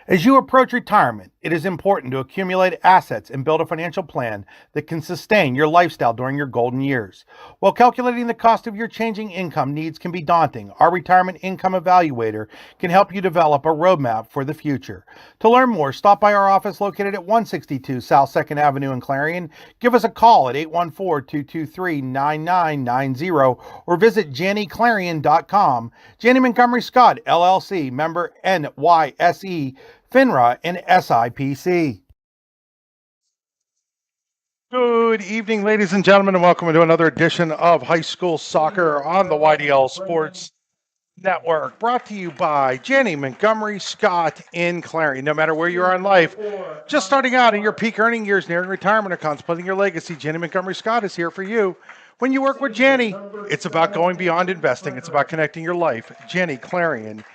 As you approach retirement, it is important to accumulate assets and build a financial plan that can sustain your lifestyle during your golden years. While calculating the cost of your changing income needs can be daunting, our Retirement Income Evaluator can help you develop a roadmap for the future. To learn more, stop by our office located at 162 South 2nd Avenue in Clarion. Give us a call at 814-223-9990 or visit JanneyClarion.com. Janney Montgomery Scott, LLC, member NYSE, FINRA, and SIPC. Good evening, ladies and gentlemen, and welcome to another edition of High School Soccer on the YDL Sports Network, brought to you by Janney Montgomery Scott in Clarion. No matter where you are in life, just starting out in your peak earning years, nearing retirement, or contemplating your legacy, Janney Montgomery Scott is here for you. When you work with Janney, it's about going beyond investing. It's about connecting your life. JanneyClarion.com.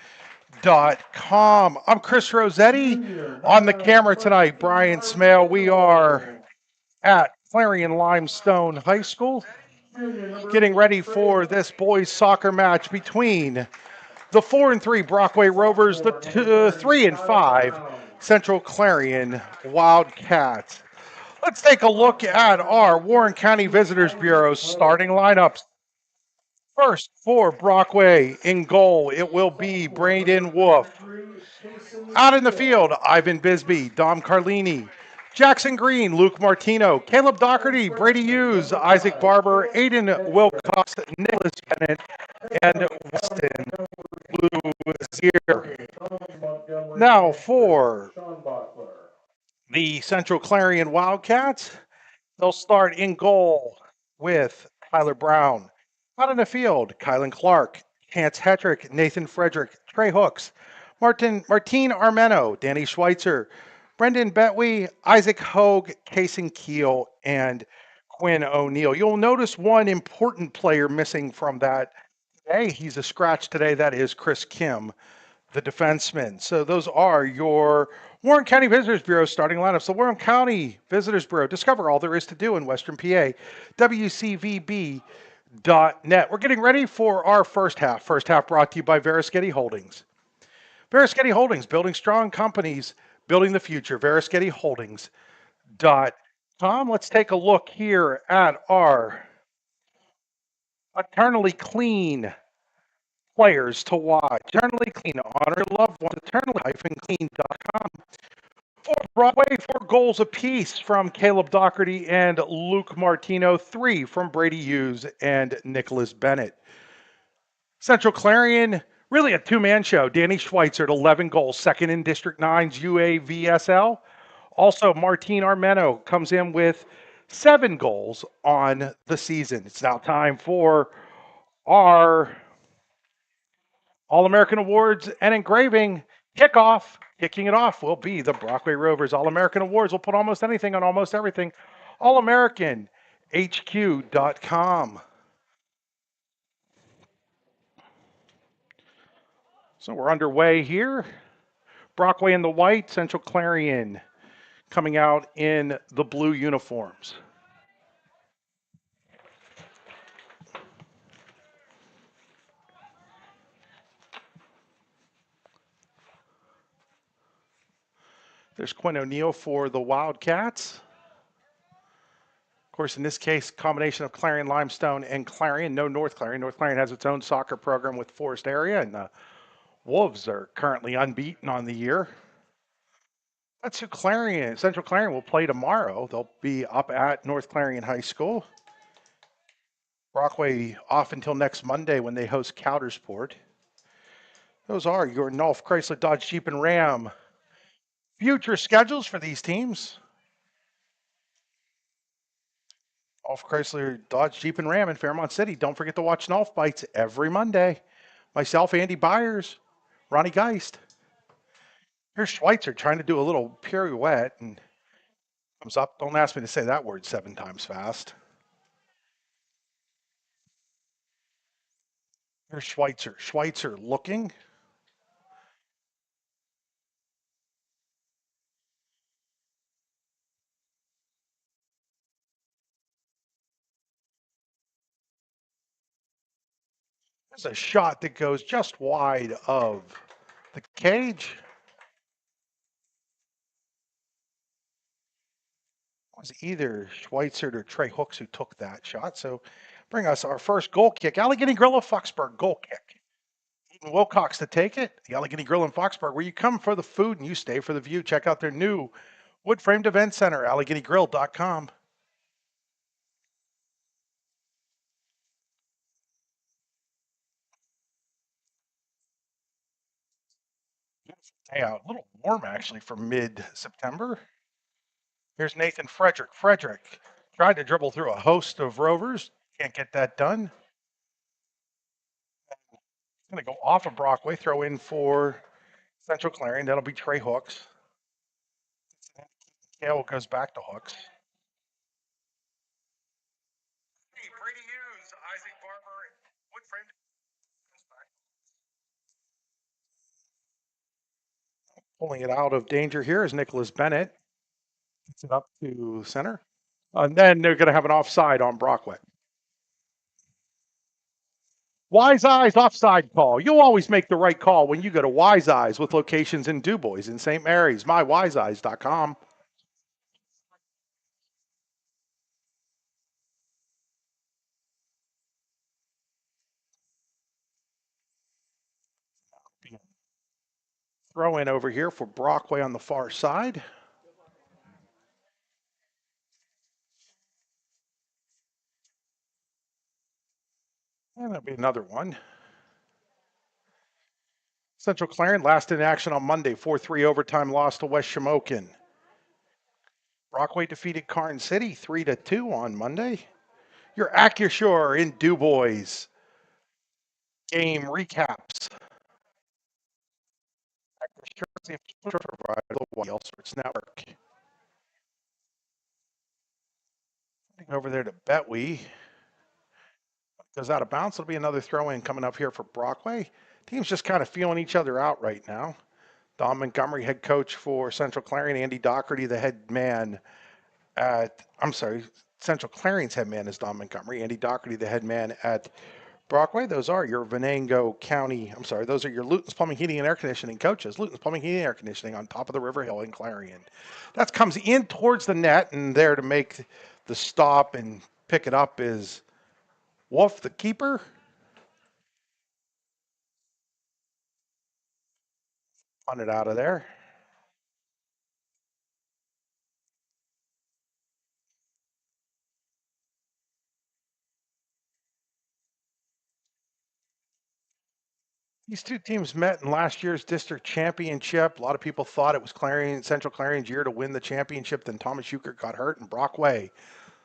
I'm Chris Rossetti. On the camera tonight, Brian Smale. We are at Clarion Limestone High School, getting ready for this boys soccer match between the 4-3 Brockway Rovers, the 3-5 Central Clarion Wildcats. Let's take a look at our Warren County Visitors Bureau starting lineups. First, for Brockway in goal, it will be Braden Wolf. Out in the field, Ivan Bisbee, Dom Carlini, Jackson Green, Luke Martino, Caleb Doherty, Brady Hughes, Isaac Barber, Aiden Wilcox, Nicholas Bennett, and Weston Luzier. Now for the Central Clarion Wildcats, they'll start in goal with Tyler Brown. Out in the field, Kylan Clark, Chance Hetrick, Nathan Frederick, Trey Hooks, Martin Armeno, Danny Schweitzer, Brendan Betwee, Isaac Hogue, Kason Keel, and Quinn O'Neill. You'll notice one important player missing from that today. He's a scratch today. That is Chris Kim, the defenseman. So those are your Warren County Visitors Bureau starting lineups. The Warren County Visitors Bureau. Discover all there is to do in Western PA. WCVB.net. We're getting ready for our first half. First half brought to you by Verischetti Holdings. Verischetti Holdings, building strong companies, building the future. VerischettiHoldings.com. Let's take a look here at our eternally clean players to watch. Eternally clean. Honor your loved ones. Eternally-clean.com. For Brockway, 4 goals apiece from Caleb Doherty and Luke Martino, 3 from Brady Hughes and Nicholas Bennett. Central Clarion, really a two-man show. Danny Schweitzer at 11 goals, second in District 9's UAVSL. Also, Martin Armeno comes in with 7 goals on the season. It's now time for our All-American Awards and Engraving kickoff. Kicking it off will be the Brockway Rovers All-American Awards. We'll put almost anything on almost everything. AllAmericanHQ.com. So we're underway here. Brockway in the white, Central Clarion coming out in the blue uniforms. There's Quinn O'Neill for the Wildcats. Of course, in this case, combination of Clarion Limestone and Clarion, no North Clarion. North Clarion has its own soccer program with Forest Area, and the Wolves are currently unbeaten on the year. That's who Central Clarion will play tomorrow. They'll be up at North Clarion High School. Brockway off until next Monday when they host Coudersport. Those are your North Chrysler, Dodge, Jeep, and Ram future schedules for these teams. North Chrysler, Dodge, Jeep, and Ram in Fairmont City. Don't forget to watch North Bites every Monday. Myself, Andy Byers, Ronnie Geist. Here's Schweitzer trying to do a little pirouette and comes up. Don't ask me to say that word 7 times fast. Here's Schweitzer. Schweitzer looking. There's a shot that goes just wide of the cage. was either Schweitzer or Trey Hooks who took that shot. So bring us our first goal kick. Allegheny Grill of Foxburg goal kick. Eaton Wilcox to take it. The Allegheny Grill in Foxburg, where you come for the food and you stay for the view. Check out their new wood-framed event center, AlleghenyGrill.com. Hey, a little warm actually for mid-September. Here's Nathan Frederick. Frederick tried to dribble through a host of Rovers. Can't get that done. Going to go off of Brockway, throw in for Central Clarion. That'll be Trey Hooks. Kale goes back to Hooks. Brady Hughes, Isaac Barber, wood-framed. Pulling it out of danger here is Nicholas Bennett. Gets it up to center. And then they're going to have an offside on Brockway. Wise Eyes offside call. You'll always make the right call when you go to Wise Eyes with locations in DuBois and St. Mary's. MyWiseEyes.com. Throw in over here for Brockway on the far side. And that'll be another one. Central Clarion last in action on Monday, 4-3 overtime loss to West Shamokin. Brockway defeated Karn City 3-2 on Monday. Your Accusure in DuBois. Game recaps. Accusure is the official provider of the Wild Sorts Network. Over there to Betwee. Goes out of bounds. It'll be another throw-in coming up here for Brockway. Teams just kind of feeling each other out right now. Don Montgomery, head coach for Central Clarion. Andy Doherty, the head man Central Clarion's head man is Don Montgomery. Andy Doherty, the head man at Brockway. Those are your Venango County, those are your Luton's Plumbing, Heating, and Air Conditioning coaches. Luton's Plumbing, Heating, and Air Conditioning on top of the River Hill in Clarion. That comes in towards the net, and there to make the stop and pick it up is Wolf, the keeper. Punt it out of there. These two teams met in last year's district championship. A lot of people thought it was Central Clarion's year to win the championship. Then Thomas Euchert got hurt, and Brockway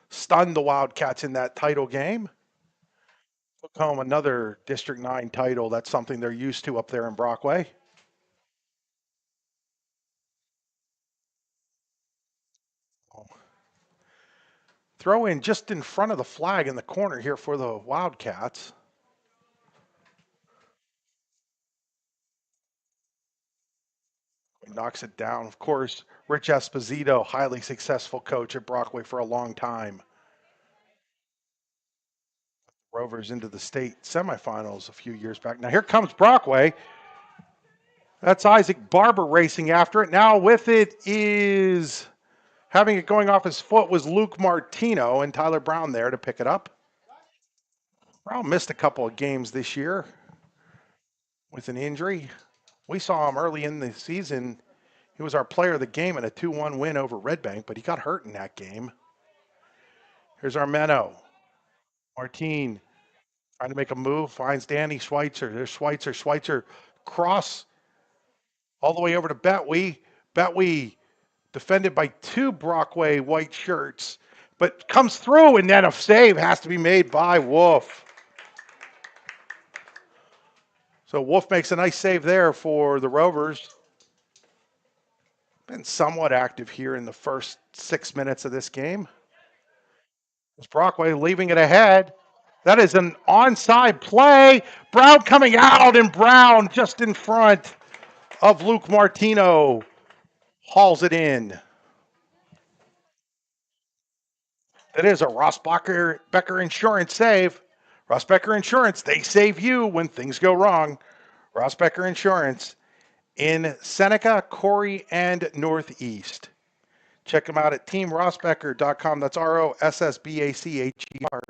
stunned the Wildcats in that title game. Took home another District 9 title. That's something they're used to up there in Brockway. Throw in just in front of the flag in the corner here for the Wildcats. He knocks it down. Of course, Rich Esposito, highly successful coach at Brockway for a long time. Rovers into the state semifinals a few years back. Now here comes Brockway. That's Isaac Barber racing after it. Now with it is having it going off his foot was Luke Martino, and Tyler Brown there to pick it up. Brown missed a couple of games this year with an injury. We saw him early in the season. He was our player of the game in a 2-1 win over Red Bank, but he got hurt in that game. Here's our Menno. Martine trying to make a move, finds Danny Schweitzer. There's Schweitzer. Schweitzer cross all the way over to Betwee. Betwee defended by two Brockway white shirts, but comes through, and then a save has to be made by Wolf. So Wolf makes a nice save there for the Rovers. Been somewhat active here in the first 6 minutes of this game. It's Brockway leaving it ahead. That is an onside play. Brown coming out, and Brown just in front of Luke Martino hauls it in. That is a Ross Becker Insurance save. Ross Becker Insurance, they save you when things go wrong. Ross Becker Insurance in Seneca, Corey, and Northeast. Check them out at teamrossbecker.com. That's ROSSBACHER.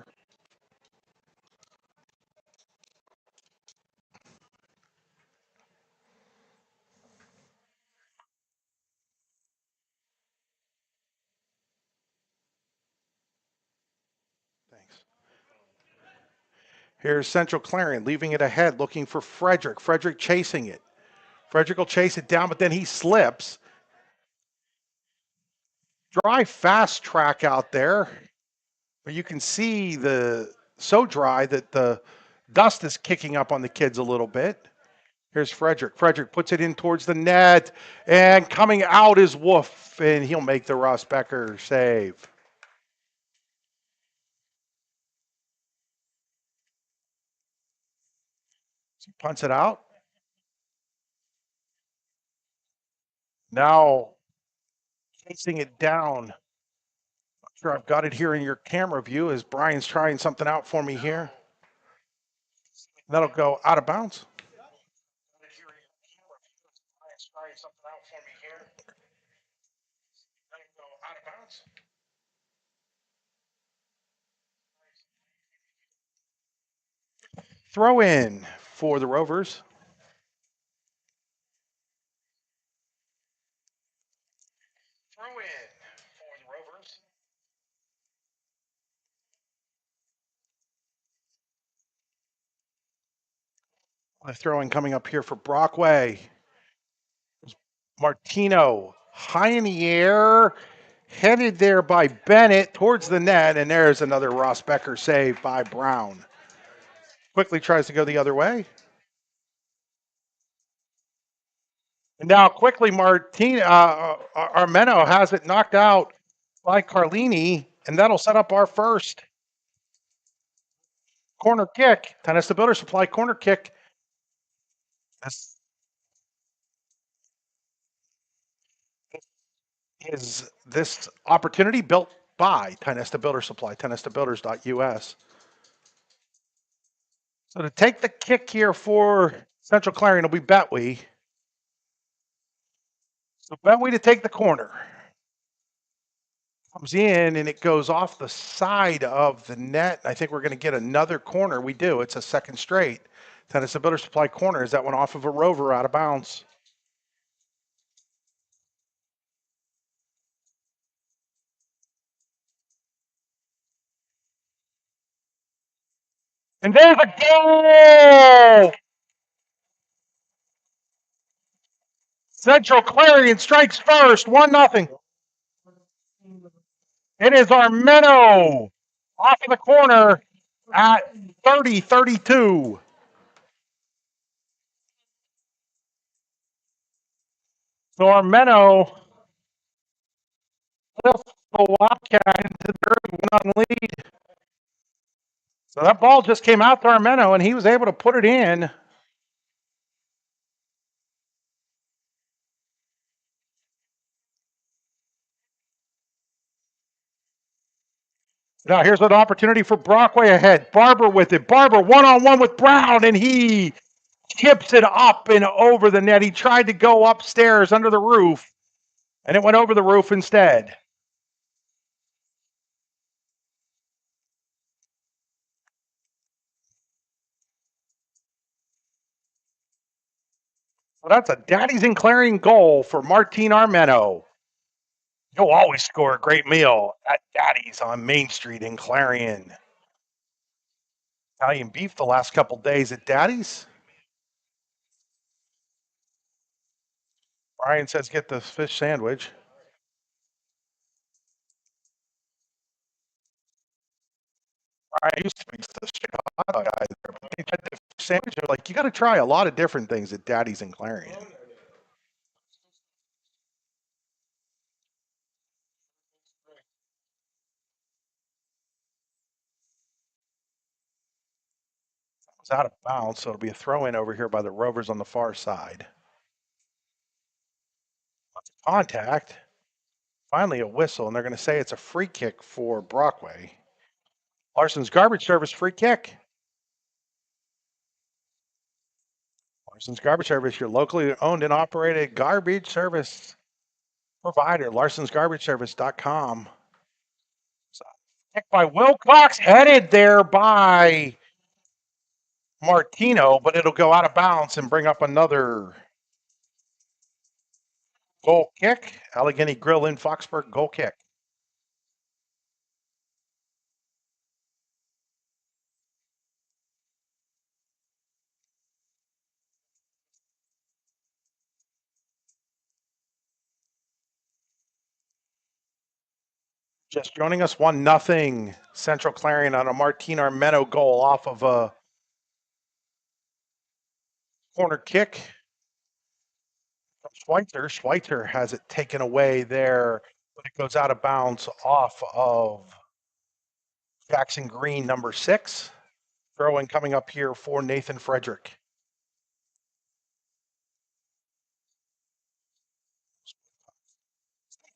Thanks. Here's Central Clarion leaving it ahead, looking for Frederick. Frederick chasing it. Frederick will chase it down, but then he slips. Dry fast track out there, but you can see so dry that the dust is kicking up on the kids a little bit. Here's Frederick. Frederick puts it in towards the net, and coming out is Wolf, and he'll make the Ross Becker save. He punts it out. Now chasing it down. Not sure I've got it here in your camera view as Brian's trying something out for me here. That'll go out of bounds. Throw in for the Rovers. Throw in for the Rovers. A throw-in coming up here for Brockway. Martino, high in the air, headed there by Bennett towards the net, and there's another Ross Becker save by Brown. Quickly tries to go the other way. And now quickly Armeno has it knocked out by Carlini, and that'll set up our first corner kick. Tennis to Builder Supply corner kick. Is this opportunity built by Tennis to Builder Supply, tennis2builders.us. So to take the kick here for Central Clarion will be Betway. So Betway to take the corner. Comes in and it goes off the side of the net. I think we're going to get another corner. We do. It's a second straight. Tennis to Builder Supply corner. Is that one off of a rover out of bounds? And there's a goal! Central Clarion strikes first, 1-0. It is Armeno off of the corner at 30-32. So Armeno lifts the Wildcat into the early 1-0 lead. So that ball just came out to Armeno, and he was able to put it in. Now here's an opportunity for Brockway ahead. Barber with it. Barber one-on-one with Brown, and he tips it up and over the net. He tried to go upstairs under the roof, and it went over the roof instead. So that's a Daddy's in Clarion goal for Martin Armeno. You'll always score a great meal at Daddy's on Main Street in Clarion. Italian beef the last couple days at Daddy's. Brian says get the fish sandwich. I used to be the Chicago guy there, but they tried the fish sandwich. They're like, you got to try a lot of different things at Daddy's in Clarion. It's out of bounds, so it'll be a throw in over here by the Rovers on the far side. Contact. Finally, a whistle, and they're going to say it's a free kick for Brockway. Larson's Garbage Service free kick. Larson's Garbage Service, your locally owned and operated garbage service provider, larsonsgarbageservice.com. Pick by Wilcox, headed there by Martino, but it'll go out of bounds and bring up another goal kick. Allegheny Grill in Foxburg, goal kick. Just joining us, 1-0 Central Clarion on a Martin Armeno goal off of a corner kick. Schweitzer. Schweitzer has it taken away there, but it goes out of bounds off of Jackson Green, number 6. Throw in coming up here for Nathan Frederick.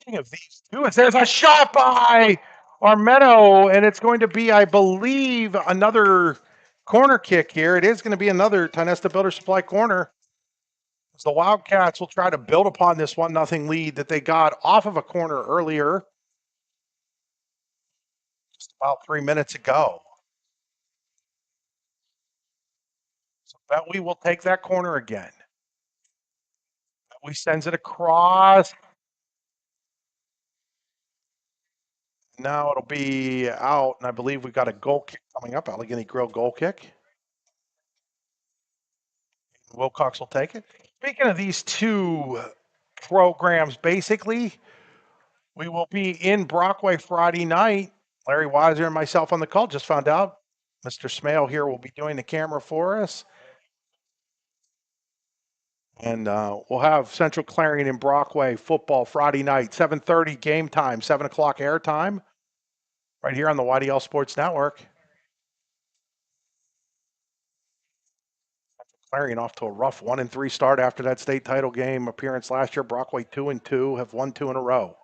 Speaking of these two, there's a shot by Armeno, and it's going to be, I believe, another corner kick here. It is going to be another Tionesta Builder Supply corner. The Wildcats will try to build upon this 1-0 lead that they got off of a corner earlier, just about 3 minutes ago. So Bentley will take that corner again. Bentley sends it across. Now it'll be out, and I believe we've got a goal kick coming up. Allegheny Grill goal kick. Wilcox will take it. Speaking of these two programs, basically, we will be in Brockway Friday night. Larry Weiser and myself on the call. Just found out Mr. Smale here will be doing the camera for us. And we'll have Central Clarion and Brockway football Friday night, 7:30 game time, 7 o'clock air time, right here on the YDL Sports Network. Clarion off to a rough 1-3 start after that state title game appearance last year. Brockway 2-2, have won 2 in a row.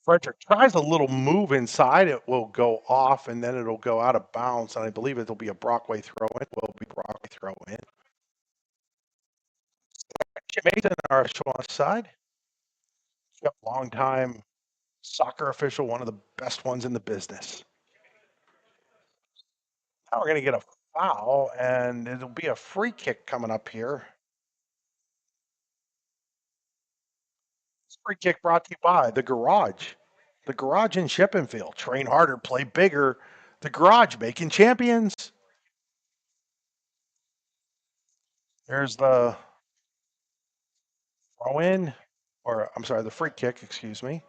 Frederick tries a little move inside. It will go off, and then it'll go out of bounds. And I believe it'll be a Brockway throw-in. Will be Brockway throw-in. Chip Mason, our show on the side. Yep, long-time soccer official, one of the best ones in the business. Now we're going to get a foul, and it'll be a free kick coming up here. This free kick brought to you by The Garage. The Garage in Shippenfield. Train harder, play bigger. The Garage, making champions. There's the throw-in, or I'm sorry, the free kick, excuse me.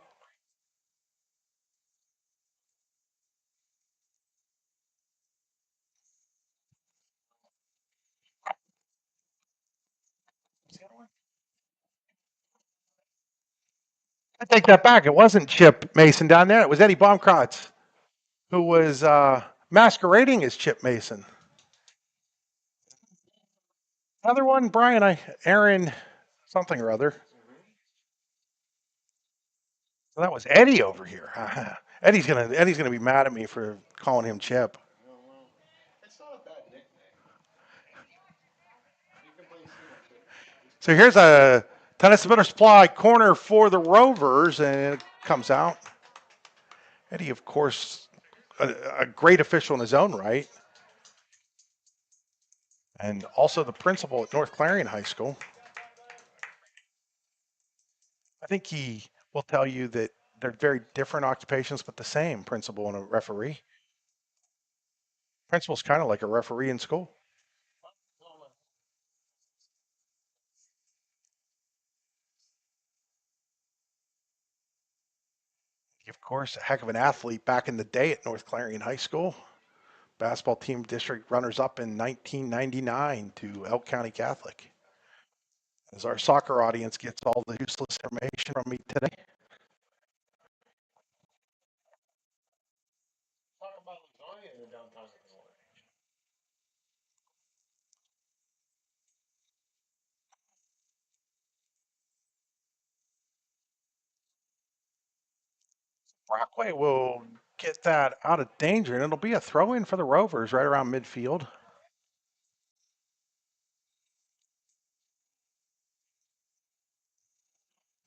I take that back. It wasn't Chip Mason down there. It was Eddie Baumkratz, who was masquerading as Chip Mason. Another one, Brian, Aaron, something or other. So that was Eddie over here. Eddie's gonna be mad at me for calling him Chip. So here's a Tionesta Builder Supply corner for the Rovers, and it comes out. Eddie, of course, a great official in his own right, and also the principal at North Clarion High School. I think he will tell you that they're very different occupations, but the same, principal and a referee. Principal's kind of like a referee in school. Of course, a heck of an athlete back in the day at North Clarion High School. Basketball team district runners-up in 1999 to Elk County Catholic. As our soccer audience gets all the useless information from me today. Brockway will get that out of danger, and it'll be a throw-in for the Rovers right around midfield.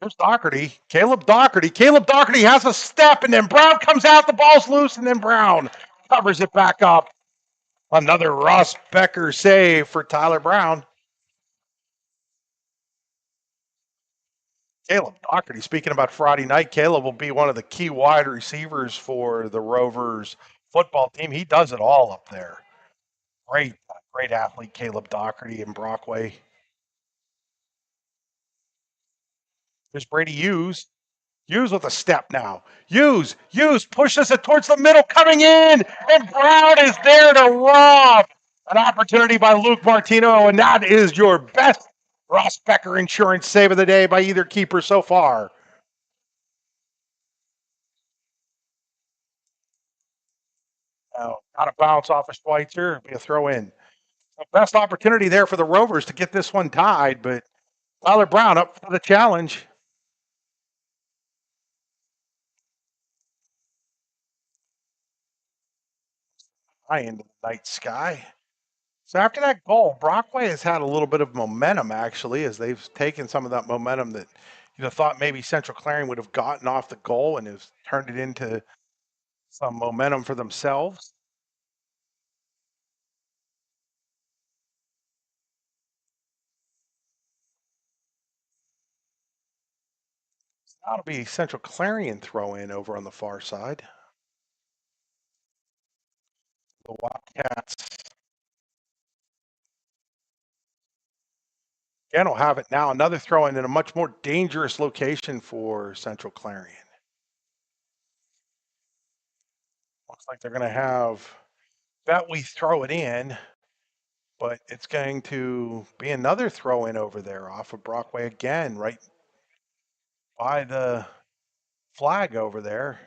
Here's Doherty. Caleb Doherty. Caleb Doherty has a step, and then Brown comes out. The ball's loose, and then Brown covers it back up. Another Ross Becker save for Tyler Brown. Caleb Doherty, speaking about Friday night, Caleb will be one of the key wide receivers for the Rovers football team. He does it all up there. Great athlete, Caleb Doherty and Brockway. There's Brady Hughes. Hughes with a step now. Hughes pushes it towards the middle, coming in, and Brown is there to rob. An opportunity by Luke Martino, and that is your best Ross Becker insurance save of the day by either keeper so far. Now, out of bounds off of Schweitzer, be a throw in. Best opportunity there for the Rovers to get this one tied, but Tyler Brown up for the challenge. High into the night sky. So after that goal, Brockway has had a little bit of momentum actually, as they've taken some of that momentum that thought maybe Central Clarion would have gotten off the goal and has turned it into some momentum for themselves. That'll be Central Clarion throw in over on the far side. The Wildcats again will have it now. Another throw in a much more dangerous location for Central Clarion. Looks like they're going to have that we throw it in, but it's going to be another throw in over there off of Brockway again, right by the flag over there.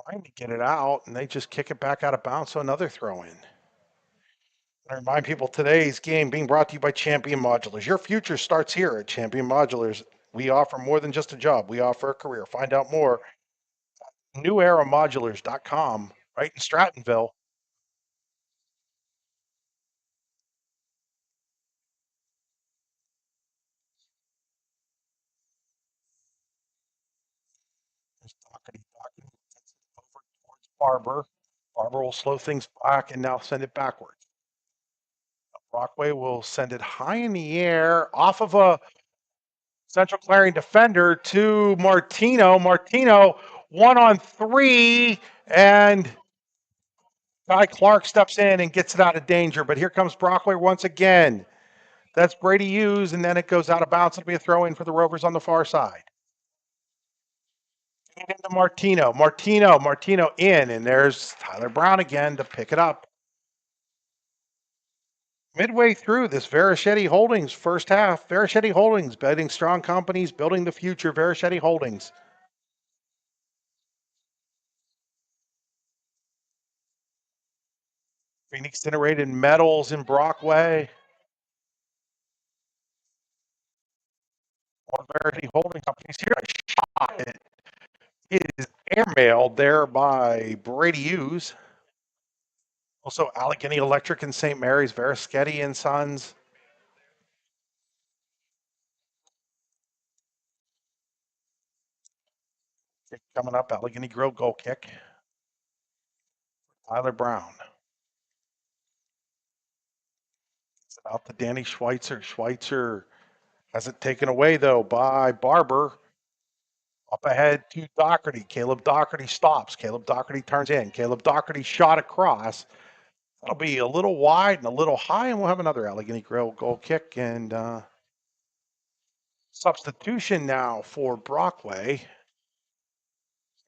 Trying to get it out, and they just kick it back out of bounds, so another throw in. I remind people today's game being brought to you by Champion Modulars. Your future starts here at Champion Modulars. We offer more than just a job, we offer a career. Find out more neweramodulars.com, right in Strattonville. Over towards Barber. Barber will slow things back and now send it backwards. Brockway will send it high in the air off of a Central Clarion defender to Martino. Martino 1-on-3, and Guy Clark steps in and gets it out of danger. But here comes Brockway once again. That's Brady Hughes, and then it goes out of bounds. It'll be a throw in for the Rovers on the far side. Into Martino. Martino in, and there's Tyler Brown again to pick it up. Midway through this Verichetti Holdings first half, Verichetti Holdings, betting strong companies, building the future, Verichetti Holdings. Phoenix Generated Metals in Brockway. One of Verichetti Holding companies here. A shot. It is airmailed there by Brady Hughes. Also, Allegheny Electric in St. Mary's, Verischetti and Sons. Coming up, Allegheny Grove goal kick. Tyler Brown. It's out to Danny Schweitzer. Schweitzer has it taken away, though, by Barber. Up ahead to Doherty. Caleb Doherty stops. Caleb Doherty turns in. Caleb Doherty shot across. That'll be a little wide and a little high, and we'll have another Allegheny Grove goal kick. And substitution now for Brockway.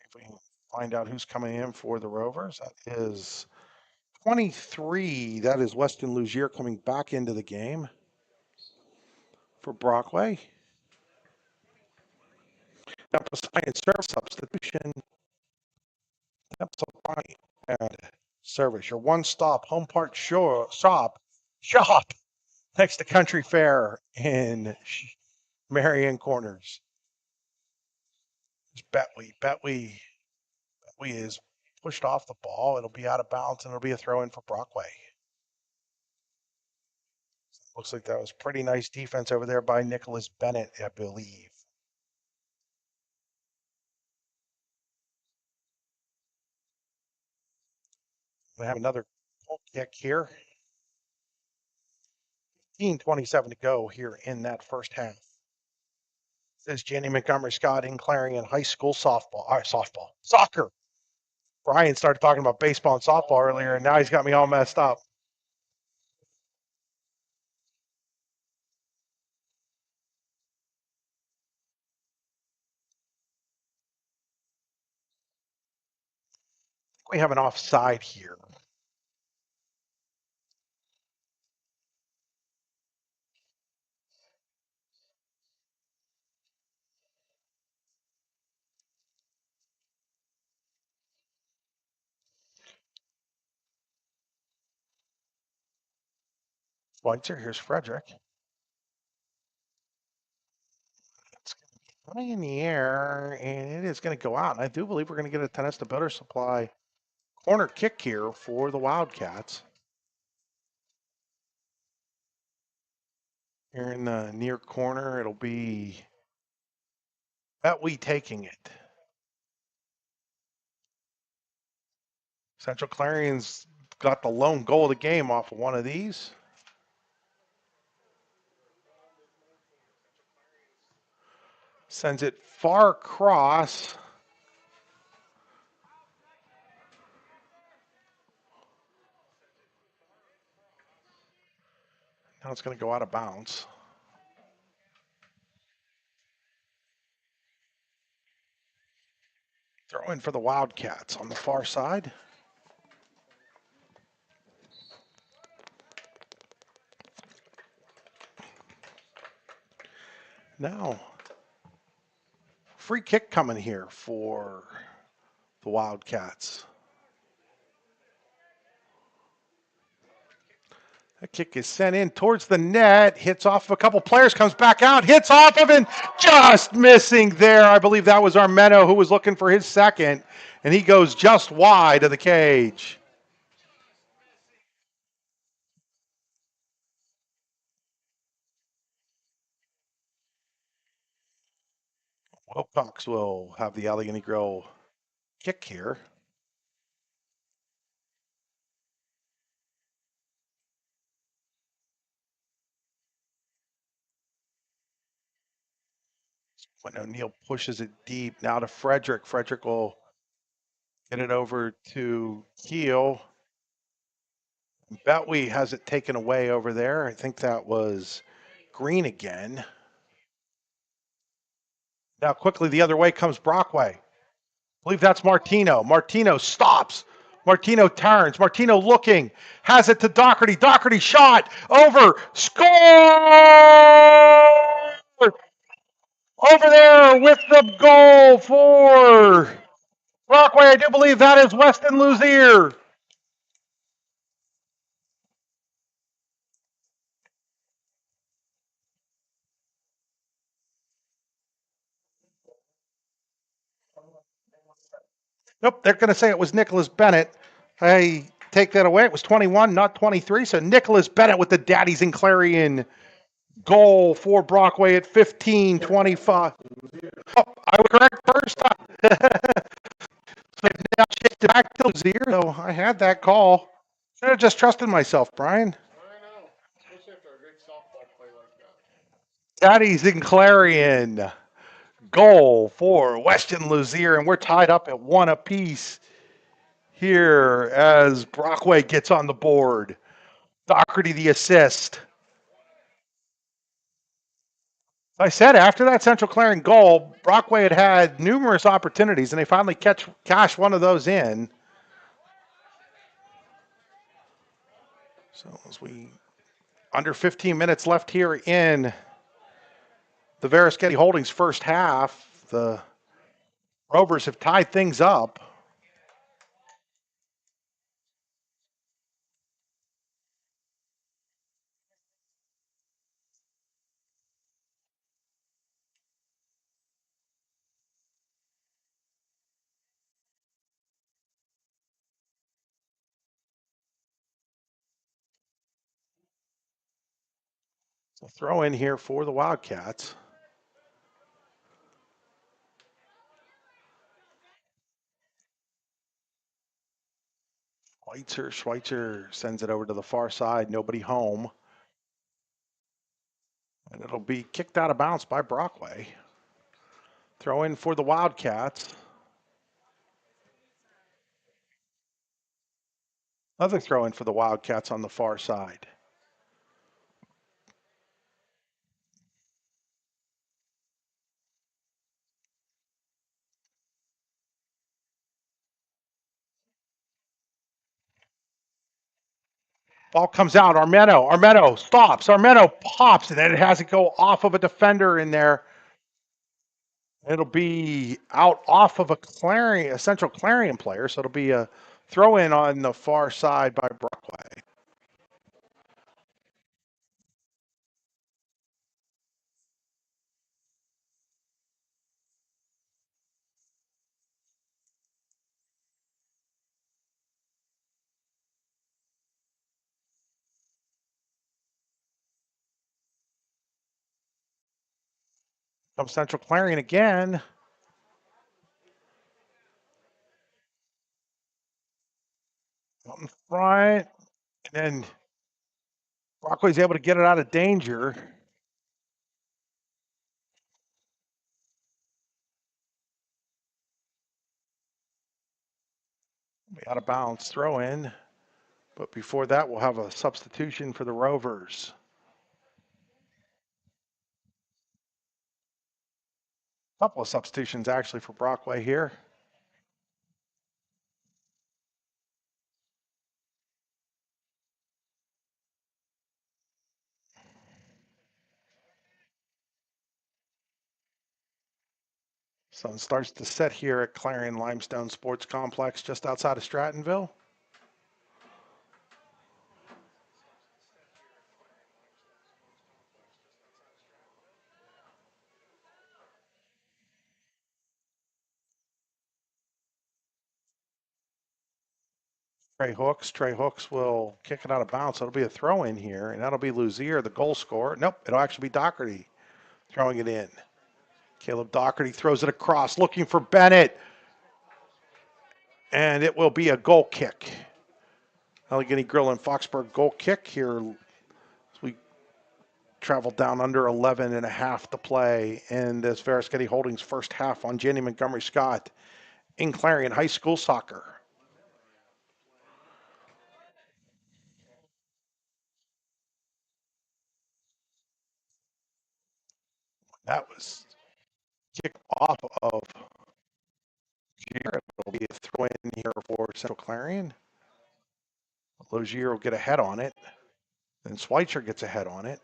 If we can find out who's coming in for the Rovers, that is 23. That is Weston Lugier coming back into the game for Brockway. Temple Science Service substitution. Temple and Service, your one-stop home part shop next to Country Fair in Marion Corners. Betway is pushed off the ball. It'll be out of bounds and it'll be a throw in for Brockway. Looks like that was pretty nice defense over there by Nicholas Bennett, I believe. We have another goal kick here. 15:27 to go here in that first half. Says Janney Montgomery Scott in Clarion High School soccer. Brian started talking about baseball and softball earlier, and now he's got me all messed up. We have an offside here. Schweitzer, here's Frederick. It's going in the air, and it is going to go out. And I do believe we're going to get a Tennis to Builder Supply corner kick here for the Wildcats. Here in the near corner, it'll be Betway taking it. Central Clarion's got the lone goal of the game off of one of these. Sends it far across. Now it's going to go out of bounds. Throw in for the Wildcats on the far side. Now, free kick coming here for the Wildcats. That kick is sent in towards the net, hits off of a couple players, comes back out, hits off of it, just missing there. I believe that was Armeno who was looking for his second, and he goes just wide of the cage. Wilcox will have the Allegheny Grill kick here. When O'Neill pushes it deep, now to Frederick. Frederick will get it over to Keel. Betway has it taken away over there. I think that was Green again. Now quickly the other way comes Brockway. I believe that's Martino. Martino stops. Martino turns. Martino looking. Has it to Doherty. Doherty shot. Over. Score! Over there with the goal for Brockway. I do believe that is Weston Luzier. Nope, they're going to say it was Nicholas Bennett. I take that away. It was 21, not 23. So Nicholas Bennett with the Daddies and Clarion goal for Brockway at 15-25. Oh, I was correct first time. So I've now shifted back to Luzier. So I had that call. Should have just trusted myself, Brian. I know, especially after a great softball play like that. Daddies and Clarion goal for Weston Luzier, and we're tied up at one apiece here as Brockway gets on the board. Doherty the assist. I said after that Central Clarion goal, Brockway had had numerous opportunities, and they finally cash one of those in. So as we under 15 minutes left here in the Verischetti Holdings first half, the Rovers have tied things up. So throw in here for the Wildcats. Schweitzer sends it over to the far side. Nobody home. And it'll be kicked out of bounds by Brockway. Throw in for the Wildcats. Another throw in for the Wildcats on the far side. Ball comes out. Armedo stops. Armedo pops, and then it has to go off of a defender in there. It'll be out off of a central Clarion player, so it'll be a throw in on the far side by Brockway. Comes Central Clarion again. Out in front. And then Brockway's able to get it out of danger. Out of bounds, throw in. But before that, we'll have a substitution for the Rovers. A couple of substitutions actually for Brockway here. Sun starts to set here at Clarion Limestone Sports Complex just outside of Strattonville. Trey Hooks will kick it out of bounds. So it'll be a throw in here, and that'll be Luzier, the goal scorer. Nope, it'll actually be Doherty throwing it in. Caleb Doherty throws it across, looking for Bennett. And it will be a goal kick. Allegheny Grill and Foxburg goal kick here as we travel down under 11 and a half to play in this Veriskety Holdings first half on Janney Montgomery Scott in Clarion High School Soccer. That was kicked off of here. It'll be a throw in here for Central Clarion. Logier will get a head on it. Then Schweitzer gets a head on it.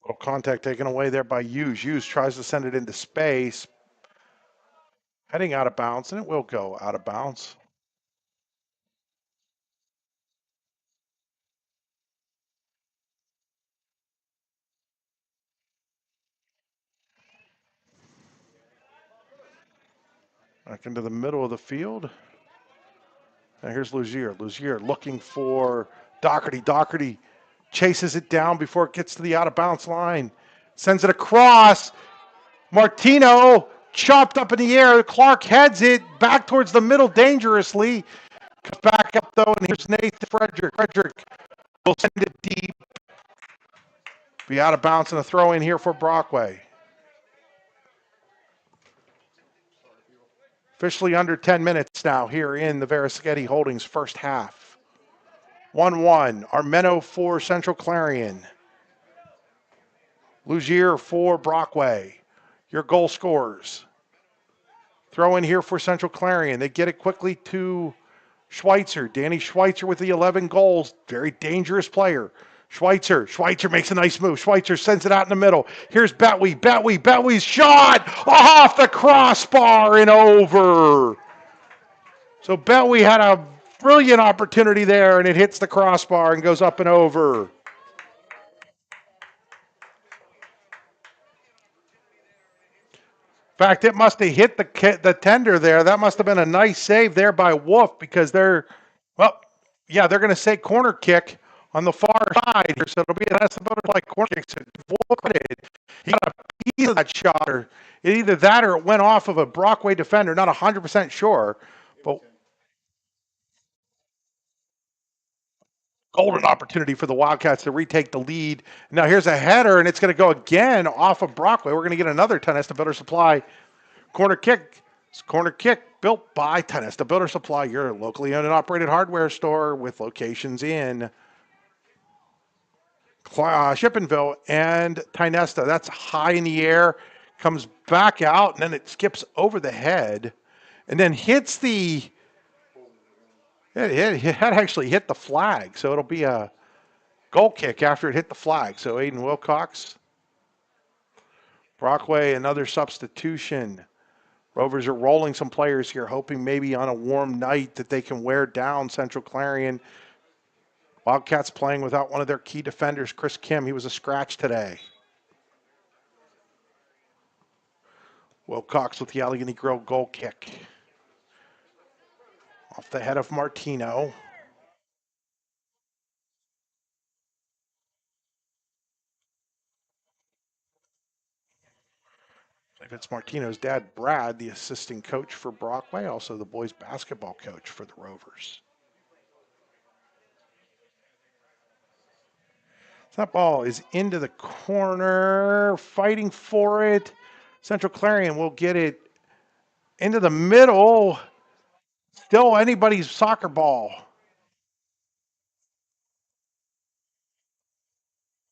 Little contact taken away there by Hughes. Hughes tries to send it into space. Heading out of bounds, and it will go out of bounds. Back into the middle of the field. Now here's Luzier. Luzier looking for Doherty. Doherty chases it down before it gets to the out of bounds line. Sends it across. Martino chopped up in the air. Clark heads it back towards the middle dangerously. Comes back up though, and here's Nathan Frederick. Frederick will send it deep. Be out of bounds and a throw in here for Brockway. Officially under 10 minutes now here in the Veriskety Holdings first half. 1-1. Armeno for Central Clarion. Luzier for Brockway. Your goal scorers. Throw in here for Central Clarion. They get it quickly to Schweitzer. Danny Schweitzer with the 11 goals. Very dangerous player. Schweitzer makes a nice move. Schweitzer sends it out in the middle. Here's Betway's shot off the crossbar and over. So Betway had a brilliant opportunity there, and it hits the crossbar and goes up and over. fact, it must have hit the tender there. That must have been a nice save there by Wolf because they're, well, yeah, they're going to say corner kick on the far side here. So it'll be a nice like corner kick. So Wolf credit. He got a piece of that shot, or either that or it went off of a Brockway defender. Not 100% sure, but golden opportunity for the Wildcats to retake the lead. Now here's a header, and it's going to go again off of Brockway. We're going to get another Tenesta Builder Supply corner kick. Corner kick built by Tenesta Builder Supply, your locally owned and operated hardware store with locations in Shippenville and Tenesta. That's high in the air, comes back out, and then it skips over the head, and then hits the. It had actually hit the flag, so it'll be a goal kick after it hit the flag. So Aiden Wilcox, Brockway, another substitution. Rovers are rolling some players here, hoping maybe on a warm night that they can wear down Central Clarion. Wildcats playing without one of their key defenders, Chris Kim. He was a scratch today. Wilcox with the Allegheny Grill goal kick. Off the head of Martino. If it's Martino's dad, Brad, the assistant coach for Brockway, also the boys basketball coach for the Rovers. That ball is into the corner, fighting for it. Central Clarion will get it into the middle. Still anybody's soccer ball.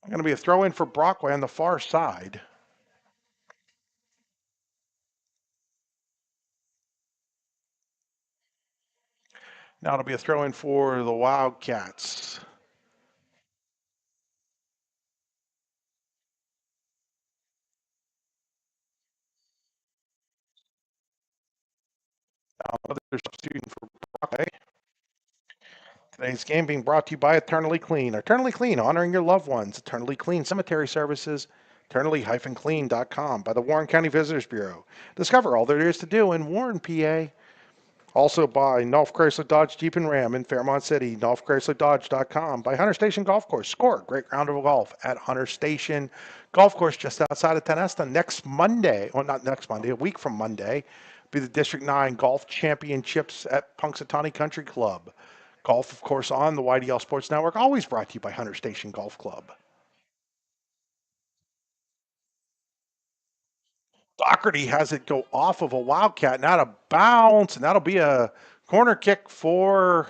Going to be a throw in for Brockway on the far side. Now it'll be a throw in for the Wildcats. Now another substitution for Brockway. Today's game being brought to you by Eternally Clean. Eternally Clean, honoring your loved ones. Eternally Clean Cemetery Services. Eternally-clean.com. By the Warren County Visitors Bureau. Discover all there is to do in Warren, PA. Also by North Chrysler Dodge Jeep and Ram in Fairmont City. NorthChryslerDodge.com. By Hunter Station Golf Course. Score a great round of golf at Hunter Station Golf Course just outside of Tenesta next Monday. Well, not next Monday, a week from Monday. Be the District 9 Golf Championships at Punxsutawney Country Club. Golf, of course, on the YDL Sports Network. Always brought to you by Hunter Station Golf Club. Doherty has it go off of a Wildcat and out of bounds, and that'll be a corner kick for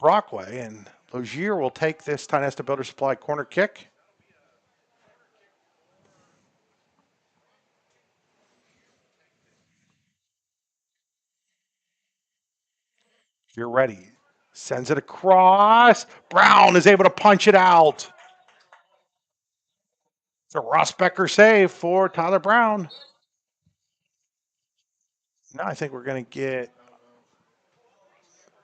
Brockway. And Logier will take this Tenesta Builder Supply corner kick. You're ready. Sends it across. Brown is able to punch it out. It's a Ross Becker save for Tyler Brown. Now I think we're going to get.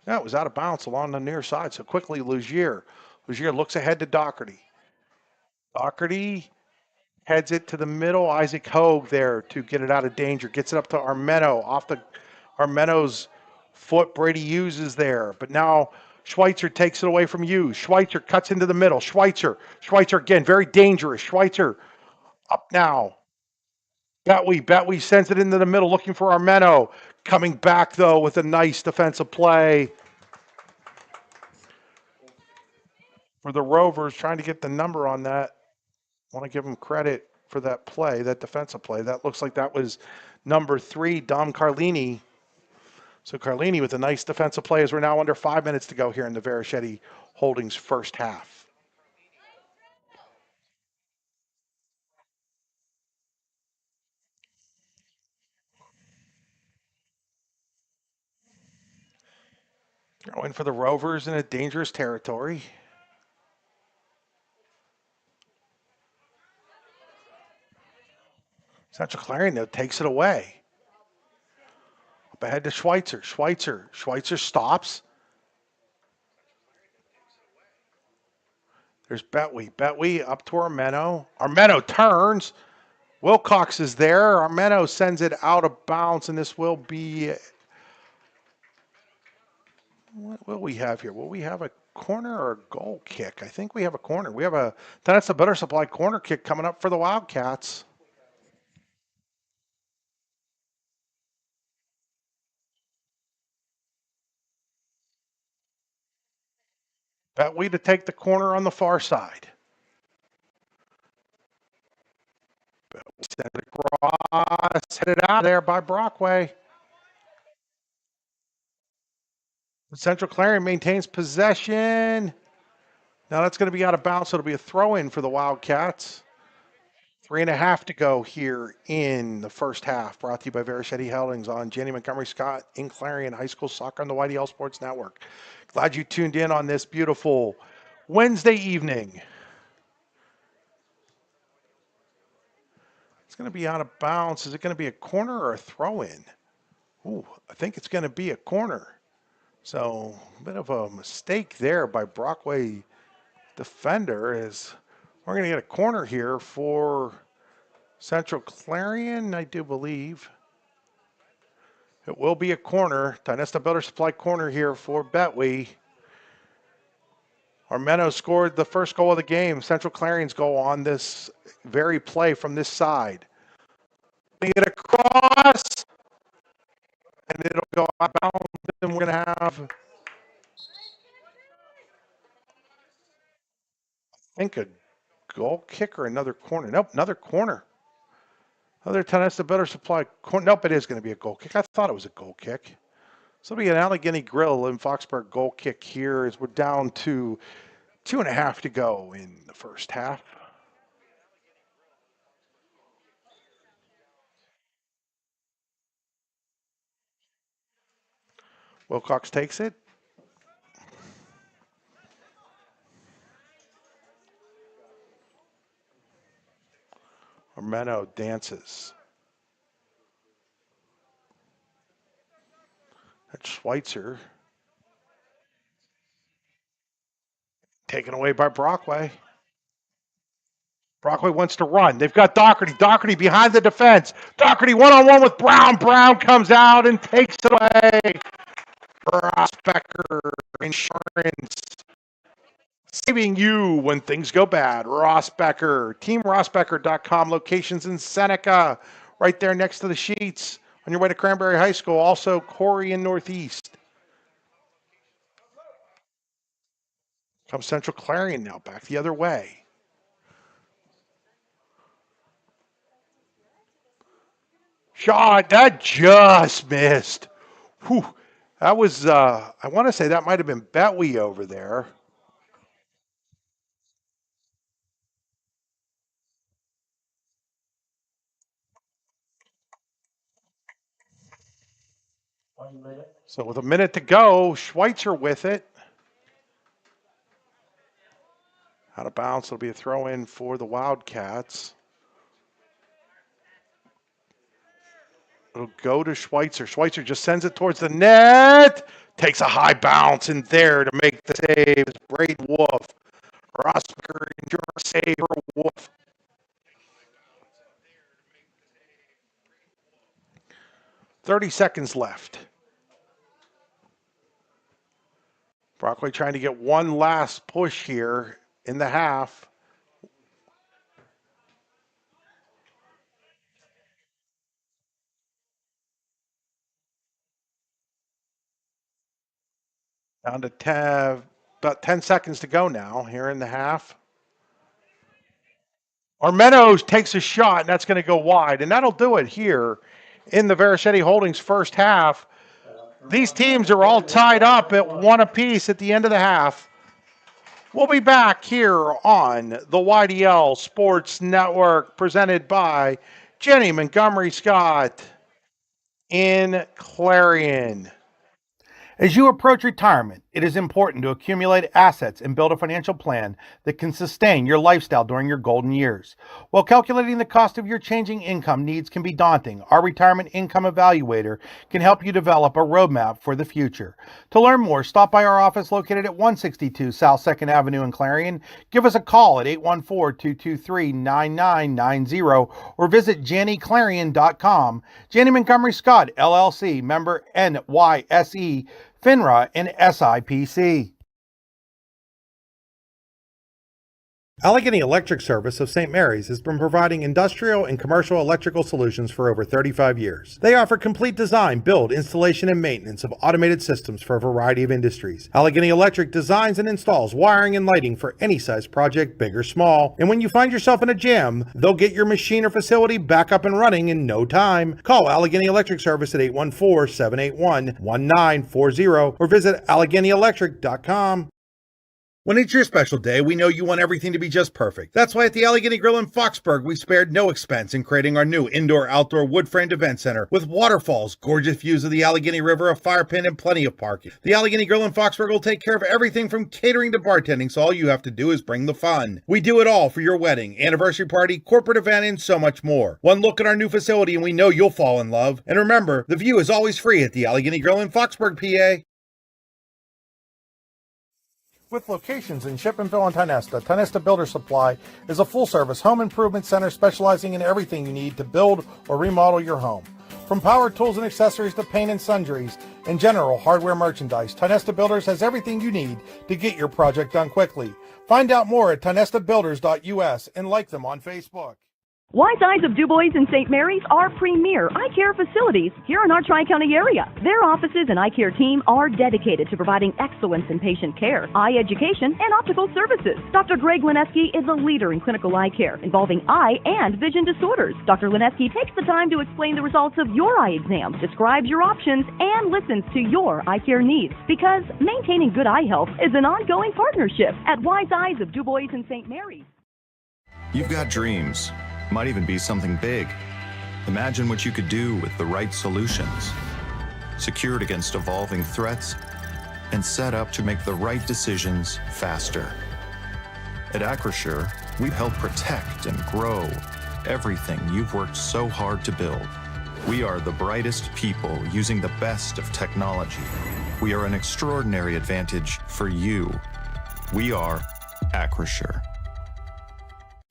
Yeah, it was out of bounds along the near side. So quickly, Logier. Logier looks ahead to Doherty. Doherty heads it to the middle. Isaac Hogue there to get it out of danger. Gets it up to Armeno. Off the Armeno's foot, Brady uses there. But now Schweitzer takes it away from Hughes. Schweitzer cuts into the middle. Schweitzer again, very dangerous. Schweitzer up now. Betwee sends it into the middle looking for Armeno. Coming back, though, with a nice defensive play for the Rovers, trying to get the number on that. Want to give them credit for that play, that defensive play. That looks like that was number 3, Dom Carlini. So Carlini with a nice defensive play as we're now under 5 minutes to go here in the Verichetti Holdings first half. Going for the Rovers in a dangerous territory. Central Clarion, though, takes it away. Up ahead to Schweitzer. Schweitzer stops. There's Betwee. Betwee up to Armeno. Armeno turns. Wilcox is there. Armeno sends it out of bounds, and this will be. What will we have here? Will we have a corner or a goal kick? I think we have a corner. We have a. That's a Butter Supply corner kick coming up for the Wildcats. Betway to take the corner on the far side. Send it across, headed out there by Brockway. Central Clarion maintains possession. Now that's going to be out of bounds, so it'll be a throw in for the Wildcats. 3.5 to go here in the first half. Brought to you by Verichetti Holdings on Janney Montgomery Scott in Clarion High School Soccer on the YDL Sports Network. Glad you tuned in on this beautiful Wednesday evening. It's going to be out of bounds. Is it going to be a corner or a throw in? Ooh, I think it's going to be a corner. So a bit of a mistake there by Brockway defender is we're going to get a corner here for Central Clarion, I do believe. It will be a corner. Dynesta Builder Supply corner here for Betway. Armeno scored the first goal of the game. Central Clarion's goal on this very play from this side. Get across, and it'll go out of bounds, and we're going to have, I think, a goal kick or another corner. Nope, another corner. Another Dynesta Builder Supply corner. Nope, it is going to be a goal kick. I thought it was a goal kick. So it'll be an Allegheny Grill in Foxburg goal kick here as we're down to 2.5 to go in the first half. Wilcox takes it. Armeno dances. That's Schweitzer. Taken away by Brockway. Brockway wants to run. They've got Doherty. Doherty behind the defense. Doherty one-on-one with Brown. Brown comes out and takes it away. Rossbecker Insurance. Saving you when things go bad. Rossbecker. TeamRossbecker.com. Locations in Seneca. Right there next to the sheets. On your way to Cranberry High School. Also Corey in Northeast. Comes Central Clarion now back the other way. Shot, that just missed. Whew. That was, I want to say that might have been Betway over there. So with a minute to go, Schweitzer with it. Out of bounds, it'll be a throw in for the Wildcats. It'll go to Schweitzer. Schweitzer just sends it towards the net. Takes a high bounce in there to make the save. It's Braden Wolf. Rossbecker insurance save for Wolf. $30 left. Brockway trying to get one last push here in the half. Down to 10, about 10 seconds to go now here in the half. Armeno takes a shot, and that's going to go wide. And that'll do it here in the Verichetti Holdings first half. These teams are all tied up at one apiece at the end of the half. We'll be back here on the YDL Sports Network, presented by Janney Montgomery Scott in Clarion. As you approach retirement, it is important to accumulate assets and build a financial plan that can sustain your lifestyle during your golden years. While calculating the cost of your changing income needs can be daunting, our Retirement Income Evaluator can help you develop a roadmap for the future. To learn more, stop by our office located at 162 South 2nd Avenue in Clarion. Give us a call at 814-223-9990 or visit JanneyClarion.com. Janney Montgomery Scott, LLC, member NYSE, FINRA, and SIPC. Allegheny Electric Service of St. Mary's has been providing industrial and commercial electrical solutions for over 35 years. They offer complete design, build, installation, and maintenance of automated systems for a variety of industries. Allegheny Electric designs and installs wiring and lighting for any size project, big or small. And when you find yourself in a jam, they'll get your machine or facility back up and running in no time. Call Allegheny Electric Service at 814-781-1940 or visit AlleghenyElectric.com. When it's your special day, we know you want everything to be just perfect. That's why at the Allegheny Grill in Foxburg, we spared no expense in creating our new indoor-outdoor wood-framed event center with waterfalls, gorgeous views of the Allegheny River, a fire pit, and plenty of parking. The Allegheny Grill in Foxburg will take care of everything from catering to bartending, so all you have to do is bring the fun. We do it all for your wedding, anniversary party, corporate event, and so much more. One look at our new facility and we know you'll fall in love. And remember, the view is always free at the Allegheny Grill in Foxburg, PA. With locations in Shippenville and Tionesta, Tionesta Builder Supply is a full-service home improvement center specializing in everything you need to build or remodel your home. From power tools and accessories to paint and sundries and general hardware merchandise, Tionesta Builders has everything you need to get your project done quickly. Find out more at tionestabuilders.us and like them on Facebook. Wise Eyes of DuBois and St. Mary's are premier eye care facilities here in our Tri-County area. Their offices and eye care team are dedicated to providing excellence in patient care, eye education, and optical services. Dr. Greg Lineski is a leader in clinical eye care involving eye and vision disorders. Dr. Lineski takes the time to explain the results of your eye exam, describes your options, and listens to your eye care needs, because maintaining good eye health is an ongoing partnership at Wise Eyes of DuBois and St. Mary's. You've got dreams. Might even be something big. Imagine what you could do with the right solutions. Secured against evolving threats and set up to make the right decisions faster. At Acrisure, we help protect and grow everything you've worked so hard to build. We are the brightest people using the best of technology. We are an extraordinary advantage for you. We are Acrisure.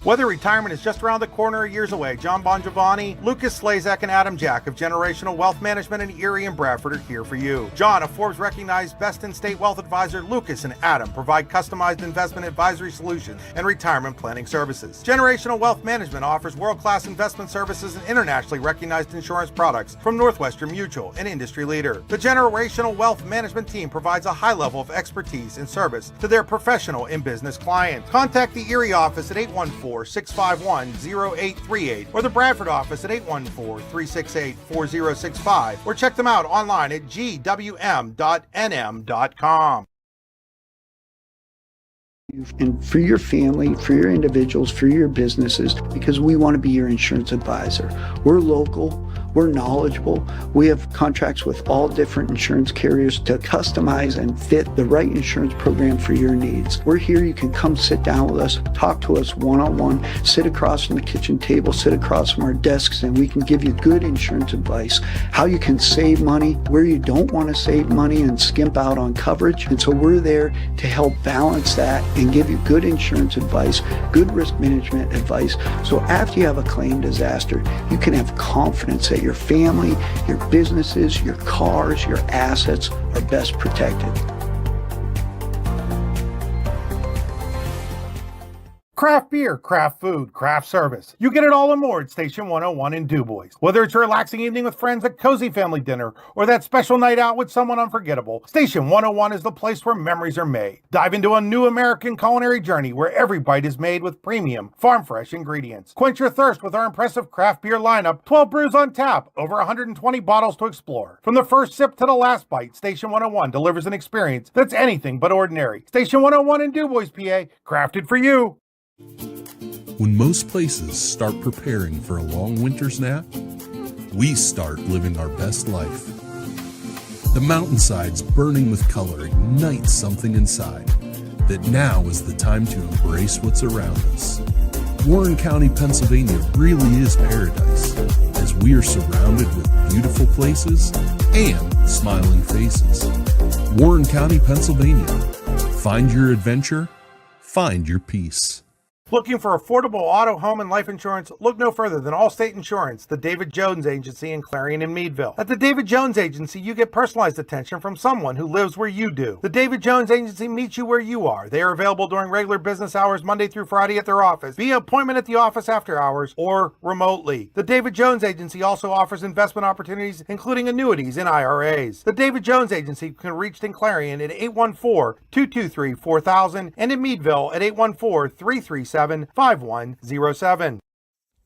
Whether retirement is just around the corner or years away, John Bongiovanni, Lucas Slazak, and Adam Jack of Generational Wealth Management in Erie and Bradford are here for you. John, a Forbes-recognized best-in-state wealth advisor, Lucas and Adam provide customized investment advisory solutions and retirement planning services. Generational Wealth Management offers world-class investment services and internationally recognized insurance products from Northwestern Mutual, an industry leader. The Generational Wealth Management team provides a high level of expertise and service to their professional and business clients. Contact the Erie office at 814-651-0838 or the Bradford office at 814-368-4065 or check them out online at gwm.nm.com. And for your family, for your individuals, for your businesses, because we want to be your insurance advisor. We're local, we're knowledgeable, we have contracts with all different insurance carriers to customize and fit the right insurance program for your needs. We're here, you can come sit down with us, talk to us one-on-one, sit across from the kitchen table, sit across from our desks, and we can give you good insurance advice, how you can save money, where you don't want to save money and skimp out on coverage. And so we're there to help balance that and give you good insurance advice, good risk management advice. So after you have a claim disaster, you can have confidence that your family, your businesses, your cars, your assets are best protected. Craft beer, craft food, craft service. You get it all and more at Station 101 in DuBois. Whether it's a relaxing evening with friends at cozy family dinner or that special night out with someone unforgettable, Station 101 is the place where memories are made. Dive into a new American culinary journey where every bite is made with premium, farm-fresh ingredients. Quench your thirst with our impressive craft beer lineup, 12 brews on tap, over 120 bottles to explore. From the first sip to the last bite, Station 101 delivers an experience that's anything but ordinary. Station 101 in DuBois, PA, crafted for you. When most places start preparing for a long winter's nap, we start living our best life. The mountainsides burning with color ignite something inside, that now is the time to embrace what's around us. Warren County, Pennsylvania really is paradise, as we are surrounded with beautiful places and smiling faces. Warren County, Pennsylvania. Find your adventure, find your peace. Looking for affordable auto, home, and life insurance? Look no further than Allstate Insurance, the David Jones Agency in Clarion and Meadville. At the David Jones Agency, you get personalized attention from someone who lives where you do. The David Jones Agency meets you where you are. They are available during regular business hours, Monday through Friday at their office, via appointment at the office after hours, or remotely. The David Jones Agency also offers investment opportunities, including annuities and IRAs. The David Jones Agency can be reached in Clarion at 814-223-4000 and in Meadville at 814-337-5107.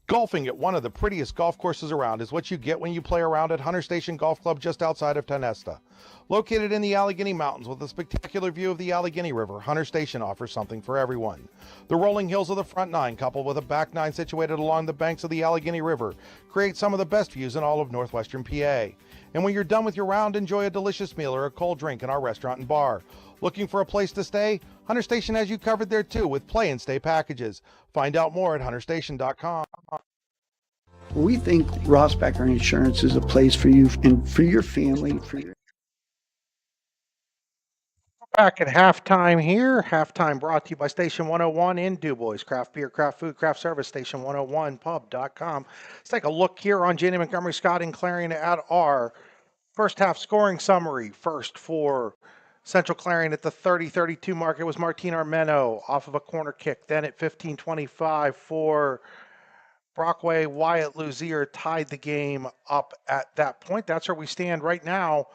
Golfing at one of the prettiest golf courses around is what you get when you play around at Hunter Station Golf Club just outside of Tonesta. Located in the Allegheny Mountains with a spectacular view of the Allegheny River, Hunter Station offers something for everyone. The rolling hills of the front nine, coupled with a back nine situated along the banks of the Allegheny River, create some of the best views in all of northwestern PA. And when you're done with your round, enjoy a delicious meal or a cold drink in our restaurant and bar. Looking for a place to stay? Hunter Station has you covered there too with play and stay packages. Find out more at hunterstation.com. We think Rossbacker Insurance is a place for you and for your family, Back at halftime here. Halftime brought to you by Station 101 in DuBois. Craft beer, craft food, craft service, station101pub.com. Let's take a look here on Janney Montgomery, Scott, and Clarion at our first half scoring summary. First for Central Clarion at the 30-32 mark, it was Martin Armeno off of a corner kick. Then at 15-25 for Brockway, Wyatt Luzier tied the game up at that point. That's where we stand right now,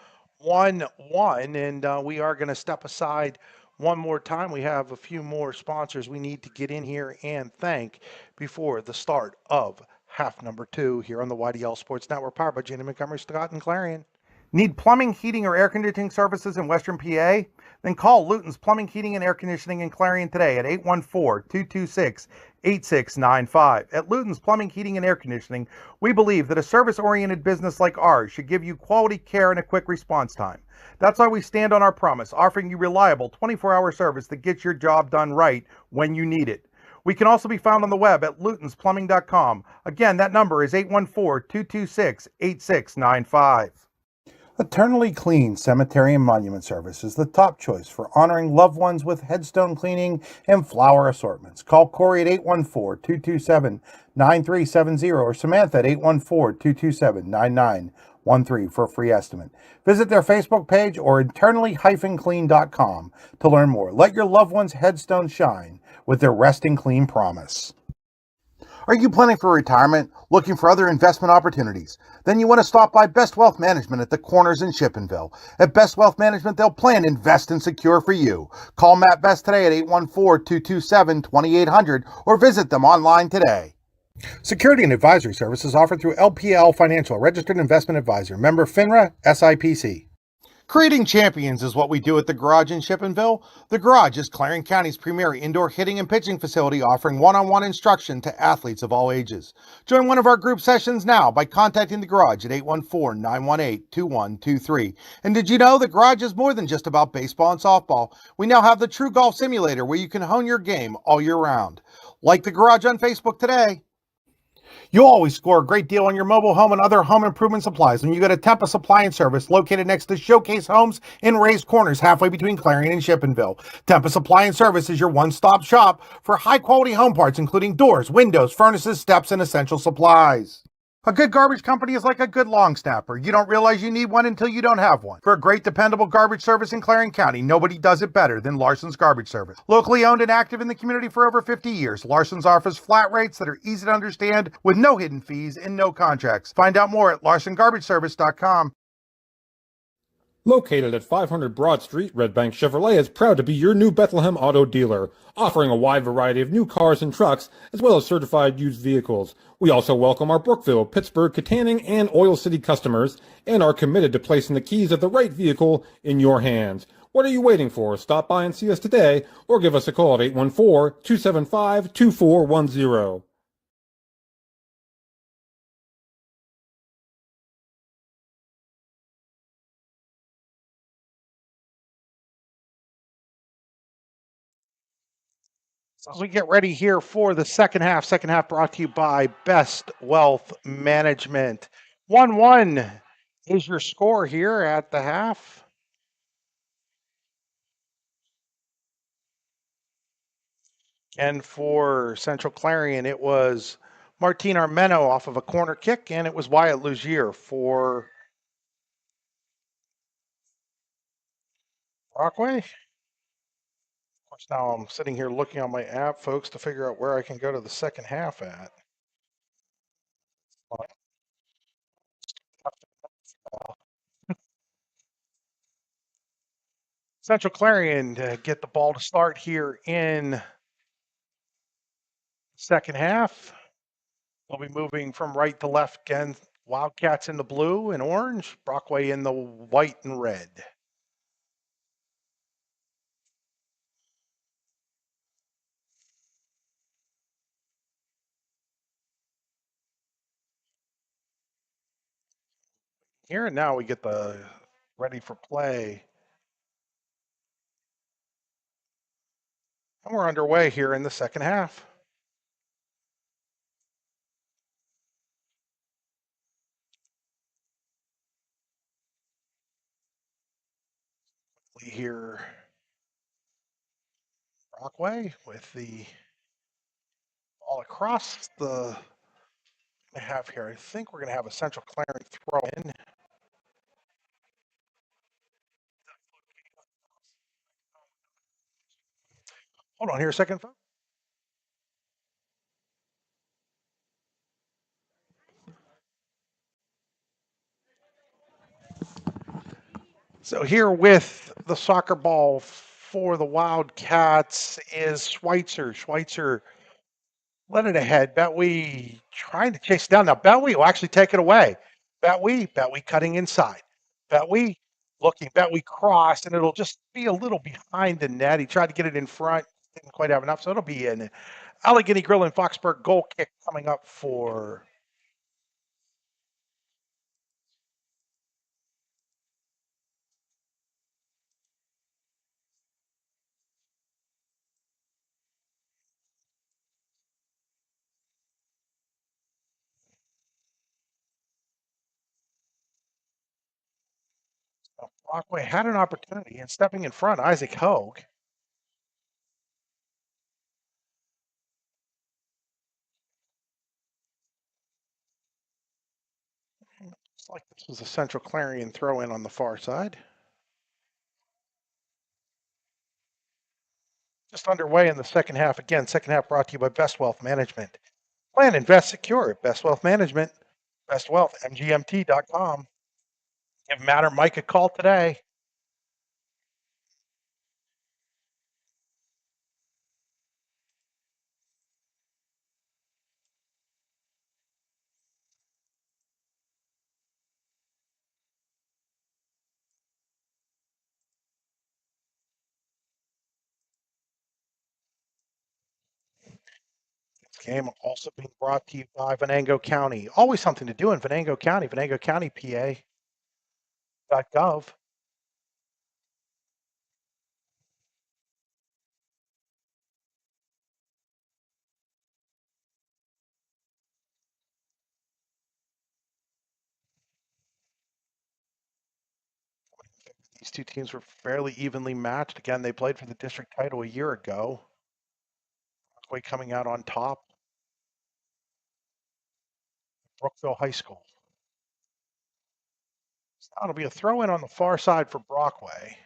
1-1, and we are going to step aside one more time. We have a few more sponsors we need to get in here and thank before the start of half number 2 here on the YDL Sports Network, powered by Janney Montgomery, Scott, and Clarion. Need plumbing, heating, or air conditioning services in Western PA? Then call Luton's Plumbing, Heating, and Air Conditioning in Clarion today at 814-226-8695. At Luton's Plumbing, Heating, and Air Conditioning, we believe that a service-oriented business like ours should give you quality care and a quick response time. That's why we stand on our promise, offering you reliable 24-hour service that gets your job done right when you need it. We can also be found on the web at lutonsplumbing.com. Again, that number is 814-226-8695. Eternally Clean Cemetery and Monument Service is the top choice for honoring loved ones with headstone cleaning and flower assortments. Call Corey at 814-227-9370 or Samantha at 814-227-9913 for a free estimate. Visit their Facebook page or eternally-clean.com to learn more. Let your loved one's headstone shine with their Resting Clean promise. Are you planning for retirement? Looking for other investment opportunities? Then you want to stop by Best Wealth Management at the Corners in Shippenville. At Best Wealth Management, they'll plan, invest, and secure for you. Call Matt Best today at 814-227-2800 or visit them online today. Security and advisory services offered through LPL Financial, registered investment advisor, member FINRA, SIPC. Creating champions is what we do at the Garage in Shippenville. The Garage is Clarion County's premier indoor hitting and pitching facility, offering one-on-one instruction to athletes of all ages. Join one of our group sessions now by contacting the Garage at 814-918-2123. And did you know the Garage is more than just about baseball and softball? We now have the True Golf Simulator where you can hone your game all year round. Like the Garage on Facebook today. You'll always score a great deal on your mobile home and other home improvement supplies when you go to Tempest Supply and Service, located next to Showcase Homes in Raised Corners, halfway between Clarion and Shippenville. Tempest Supply and Service is your one-stop shop for high-quality home parts, including doors, windows, furnaces, steps, and essential supplies. A good garbage company is like a good long snapper. You don't realize you need one until you don't have one. For a great, dependable garbage service in Clarion County, nobody does it better than Larson's Garbage Service. Locally owned and active in the community for over 50 years, Larson's offers flat rates that are easy to understand with no hidden fees and no contracts. Find out more at larsongarageservice.com. Located at 500 Broad Street, Red Bank Chevrolet is proud to be your new Bethlehem auto dealer, offering a wide variety of new cars and trucks, as well as certified used vehicles. We also welcome our Brookville, Pittsburgh, Katanning, and Oil City customers, and are committed to placing the keys of the right vehicle in your hands. What are you waiting for? Stop by and see us today, or give us a call at 814-275-2410. So as we get ready here for the second half brought to you by Best Wealth Management. 1-1 is your score here at the half. And for Central Clarion, it was Martin Armeno off of a corner kick, and it was Wyatt Lugier for Brockway. Of course, now I'm sitting here looking on my app, folks, to figure out where I can go to the second half at. Central Clarion get the ball to start here in second half. They'll be moving from right to left again. Wildcats in the blue and orange, Brockway in the white and red. Here and now we get the ready for play. And we're underway here in the second half. Here, Brockway with the ball across the half here. I think we're going to have a Central Clarion throw in. Hold on here a second, folks. So here with the soccer ball for the Wildcats is Schweitzer. Schweitzer led it ahead. Betwee trying to chase it down. Now Betwee will actually take it away. Betwee cutting inside. Betwee looking. Betwee crossed, and it'll just be a little behind the net. He tried to get it in front, didn't quite have enough. So it'll be an Allegheny Grill and Foxburg goal kick coming up for Brockway. Had an opportunity and stepping in front, Isaac Hogue. Looks like this was a Central Clarion throw in on the far side. Just underway in the second half. Again, second half brought to you by Best Wealth Management. Plan, invest, secure at Best Wealth Management. Best Wealth, MGMT.com. Give Matt or Mike a call today. This game also being brought to you by Venango County. Always something to do in Venango County, venangocountypa.gov. These two teams were fairly evenly matched. Again, they played for the district title a year ago. Brockway coming out on top. Brookville High School. So it'll be a throw in on the far side for Brockway.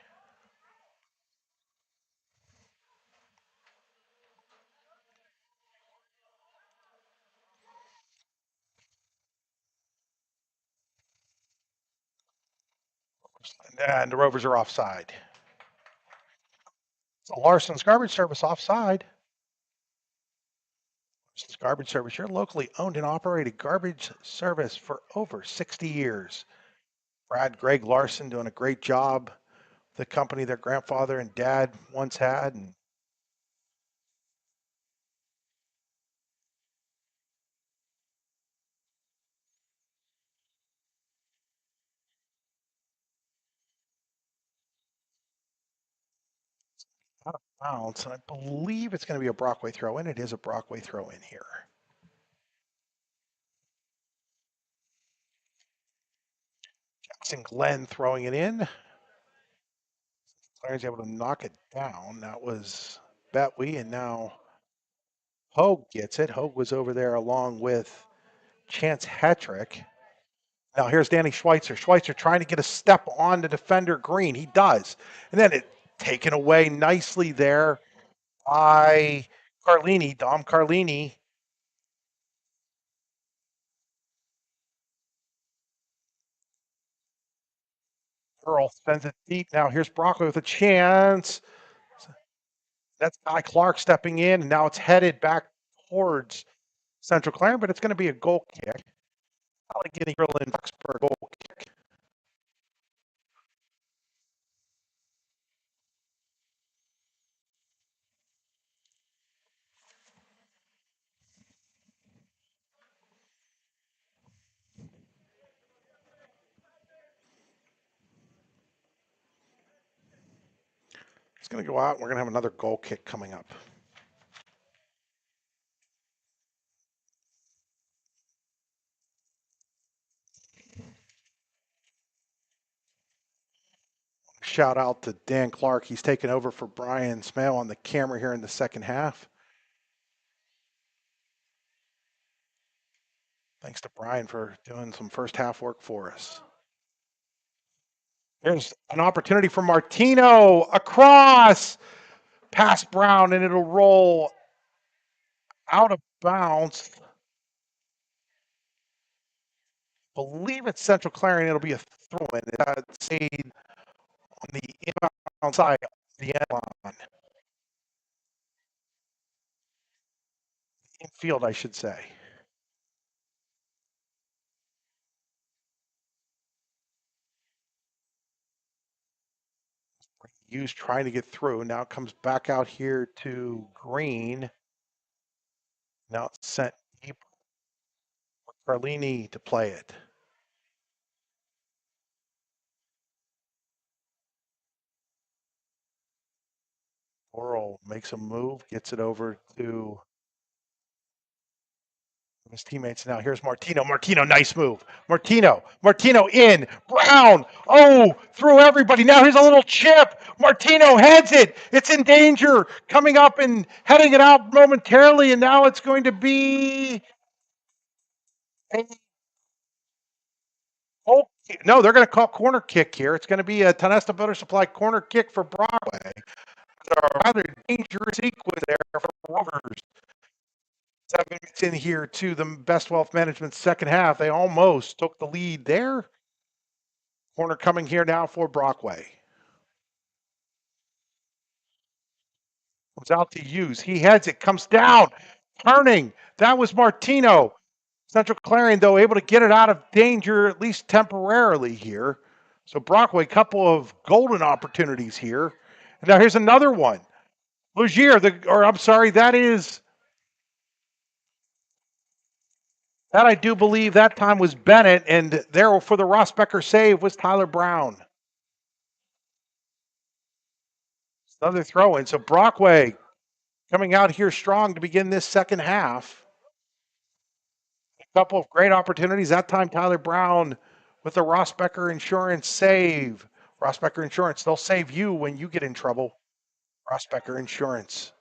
And the Rovers are offside. So Larson's Garbage Service offside. Larson's Garbage Service, your locally owned and operated garbage service for over 60 years. Greg Larson doing a great job. The company their grandfather and dad once had, and out of bounds. And I believe it's going to be a Brockway throw in. It is a Brockway throw in here. Jackson Glenn throwing it in. Clarion's able to knock it down. That was Betwee, and now Hogue gets it. Hogue was over there along with Chance Hetrick. Now here's Danny Schweitzer. Schweitzer trying to get a step on the defender Green. He does. And then it taken away nicely there by Carlini, Dom Carlini. Earl sends it deep. Now here's Brockway with a chance. That's Guy Clark stepping in, and now it's headed back towards Central Clarion, but it's going to be a goal kick. I like getting Berlin Foxburg goal kick. It's going to go out. We're going to have another goal kick coming up. Shout out to Dan Clark. He's taken over for Brian Smale on the camera here in the second half. Thanks to Brian for doing some first half work for us. There's an opportunity for Martino across past Brown, and it'll roll out of bounds. Believe it's Central Clarion. It'll be a throw-in. It's on the inbound side of the end line. Infield, I should say. Hughes trying to get through. Now it comes back out here to Green. Now it's sent deep for Carlini to play it. Oral makes a move, gets it over to his teammates. Now here's Martino. Martino, nice move. Martino in. Brown. Oh, through everybody. Now here's a little chip. Martino heads it. It's in danger. Coming up and heading it out momentarily. And now it's going to be a no, they're going to call corner kick here. It's going to be a Tonesta Builder Supply corner kick for Brockway. A rather dangerous sequence there for Rovers. 7 minutes in here to the Best Wealth Management second half. They almost took the lead there. Corner coming here now for Brockway. Comes out to Hughes. He heads it, comes down, turning. That was Martino. Central Clarion, though, able to get it out of danger, at least temporarily here. So Brockway, couple of golden opportunities here. And now here's another one. Lugier, that I do believe that time was Bennett, and there for the Rossbecker save was Tyler Brown. Another throw in. So Brockway coming out here strong to begin this second half. A couple of great opportunities. That time Tyler Brown with the Rossbecker Insurance save. Rossbecker Insurance, they'll save you when you get in trouble. Rossbecker Insurance.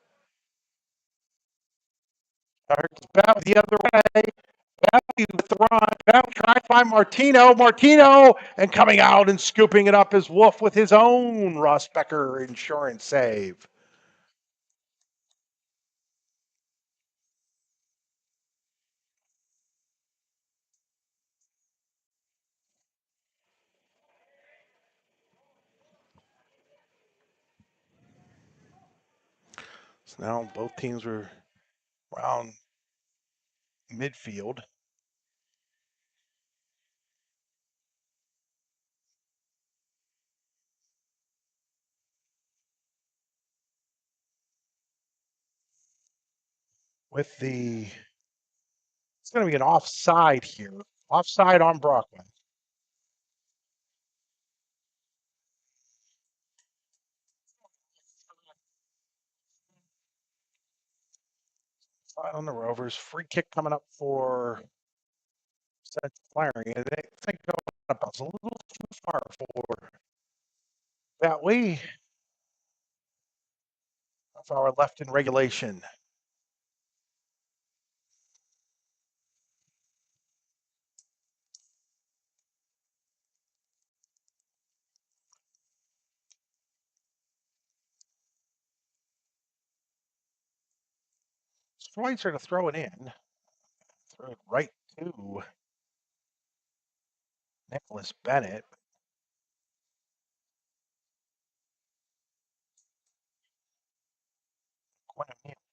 Back the other way. With the run. Trying to find Martino, and coming out and scooping it up is Wolf with his own Rossbecker Insurance save. So now both teams were around midfield. With it's going to be an offside here. Offside on Brockway. Slide on the Rovers. Free kick coming up for Sept Clarion. I think about a little too far for that way. Of our left in regulation. Schweitzer to throw it in. Throw it right to Nicholas Bennett.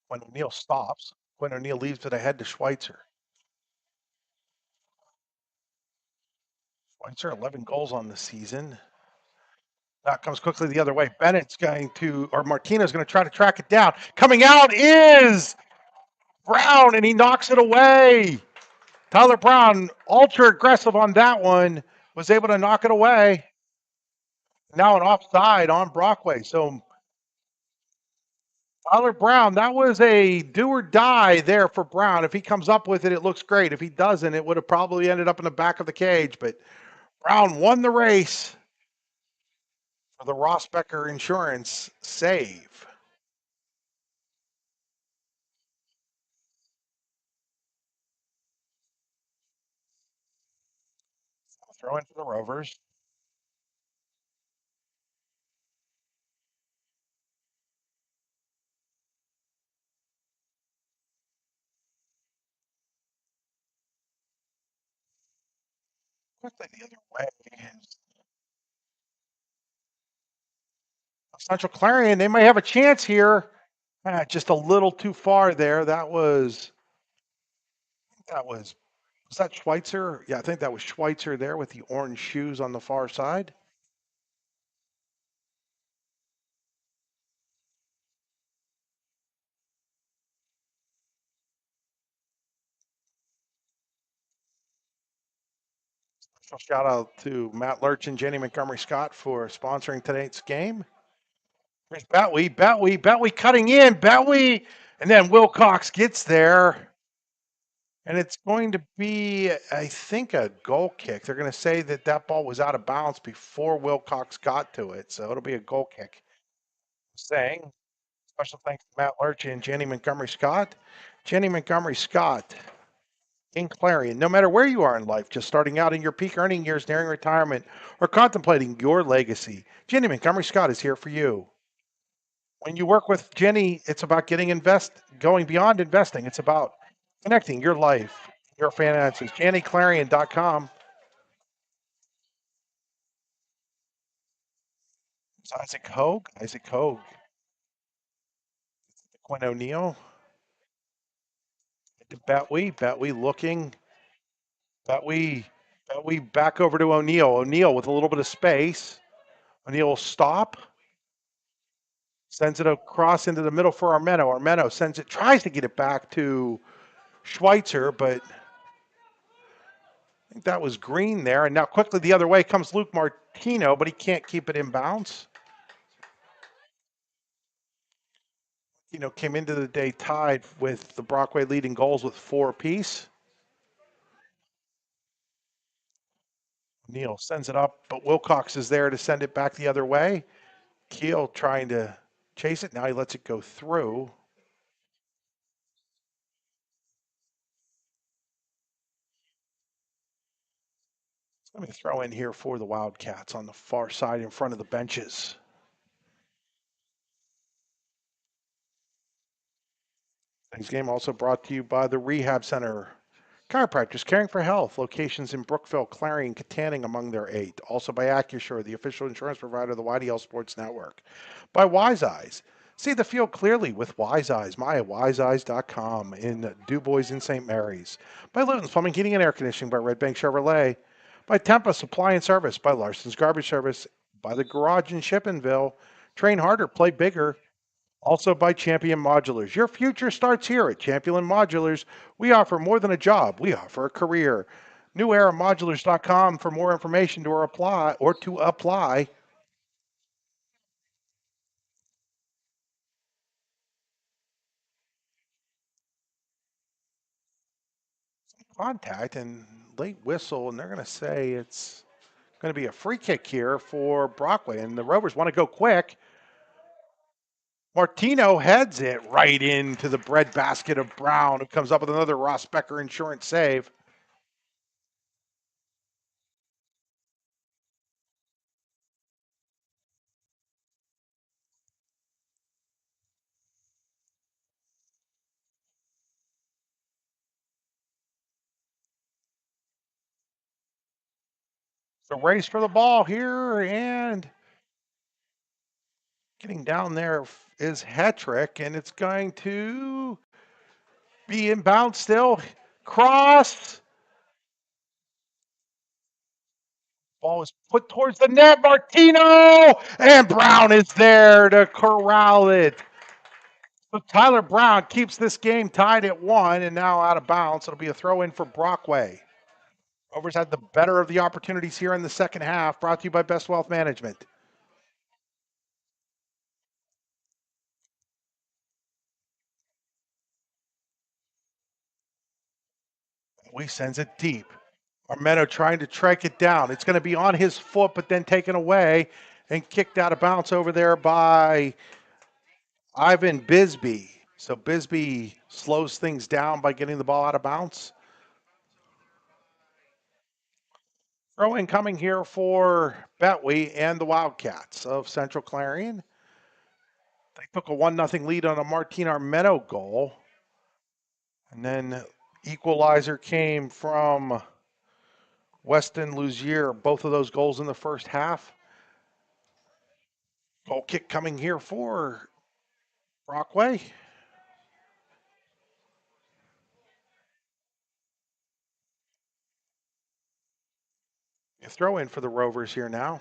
When O'Neill stops, when O'Neill leaves it ahead to Schweitzer. Schweitzer, 11 goals on the season. That comes quickly the other way. Bennett's going to, or Martino's going to try to track it down. Coming out is Brown, and he knocks it away. Tyler Brown, ultra aggressive on that one, was able to knock it away. Now an offside on Brockway. So Tyler Brown, that was a do or die there for Brown. If he comes up with it, it looks great. If he doesn't, it would have probably ended up in the back of the cage. But Brown won the race for the Rossbecker Insurance save. Throw in for the Rovers. Quickly the other way. Central Clarion, they may have a chance here. Just a little too far there. Was that Schweitzer? Yeah, I think that was Schweitzer there with the orange shoes on the far side. Special shout out to Matt Lurch and Janney Montgomery Scott for sponsoring tonight's game. Here's Betwee cutting in, Betwee, and then Wilcox gets there. And it's going to be, I think, a goal kick. They're going to say that that ball was out of bounds before Wilcox got to it. So it'll be a goal kick. Saying, special thanks to Matt Lurch and Janney Montgomery Scott. Janney Montgomery Scott in Clarion. No matter where you are in life, just starting out in your peak earning years, nearing retirement, or contemplating your legacy, Janney Montgomery Scott is here for you. When you work with Jenny, it's about going beyond investing. It's about connecting your life, your finances. JannyClarion.com. It's Isaac Hogue. Quinn O'Neill. Betwee looking. Betwee back over to O'Neill. O'Neill with a little bit of space. O'Neill will stop. Sends it across into the middle for Armeno. Armeno sends it, tries to get it back to Schweitzer, but I think that was Green there. And now quickly the other way comes Luke Martino, but he can't keep it in bounds. Came into the day tied with the Brockway leading goals with 4 apiece. Neal sends it up, but Wilcox is there to send it back the other way. Keel trying to chase it. Now he lets it go through. Let me throw in here for the Wildcats on the far side in front of the benches. Today's game also brought to you by the Rehab Center. Chiropractors caring for health. Locations in Brookville, Clarion, Katanning among their 8. Also by Accusure, the official insurance provider of the YDL Sports Network. By Wise Eyes. See the field clearly with Wise Eyes. MyWiseEyes.com in DuBois and St. Mary's. By Luton's Plumbing, Heating, and Air Conditioning. By Red Bank Chevrolet. By Tempa Supply and Service. By Larson's Garbage Service. By the Garage in Shippenville. Train harder, play bigger. Also by Champion Modulars. Your future starts here at Champion Modulars. We offer more than a job. We offer a career. NewEraModulars.com for more information to apply. contact and late whistle, and they're going to say it's going to be a free kick here for Brockway, and the Rovers want to go quick. Martino heads it right into the breadbasket of Brown, who comes up with another Ross Becker insurance save. The race for the ball here, and getting down there is Hetrick, and it's going to be inbound still. Cross. Ball is put towards the net. Martino! And Brown is there to corral it. So Tyler Brown keeps this game tied at 1 and now out of bounds. It'll be a throw in for Brockway. Rovers had the better of the opportunities here in the second half, brought to you by Best Wealth Management. We sends it deep. Armento trying to track it down. It's going to be on his foot, but then taken away and kicked out of bounds over there by Ivan Bisbee. So Bisbee slows things down by getting the ball out of bounds. Throw in coming here for Betway and the Wildcats of Central Clarion. They took a 1-0 lead on a Martin Armento goal. And then equalizer came from Weston Luzier. Both of those goals in the first half. Goal kick coming here for Brockway. You throw in for the Rovers here now.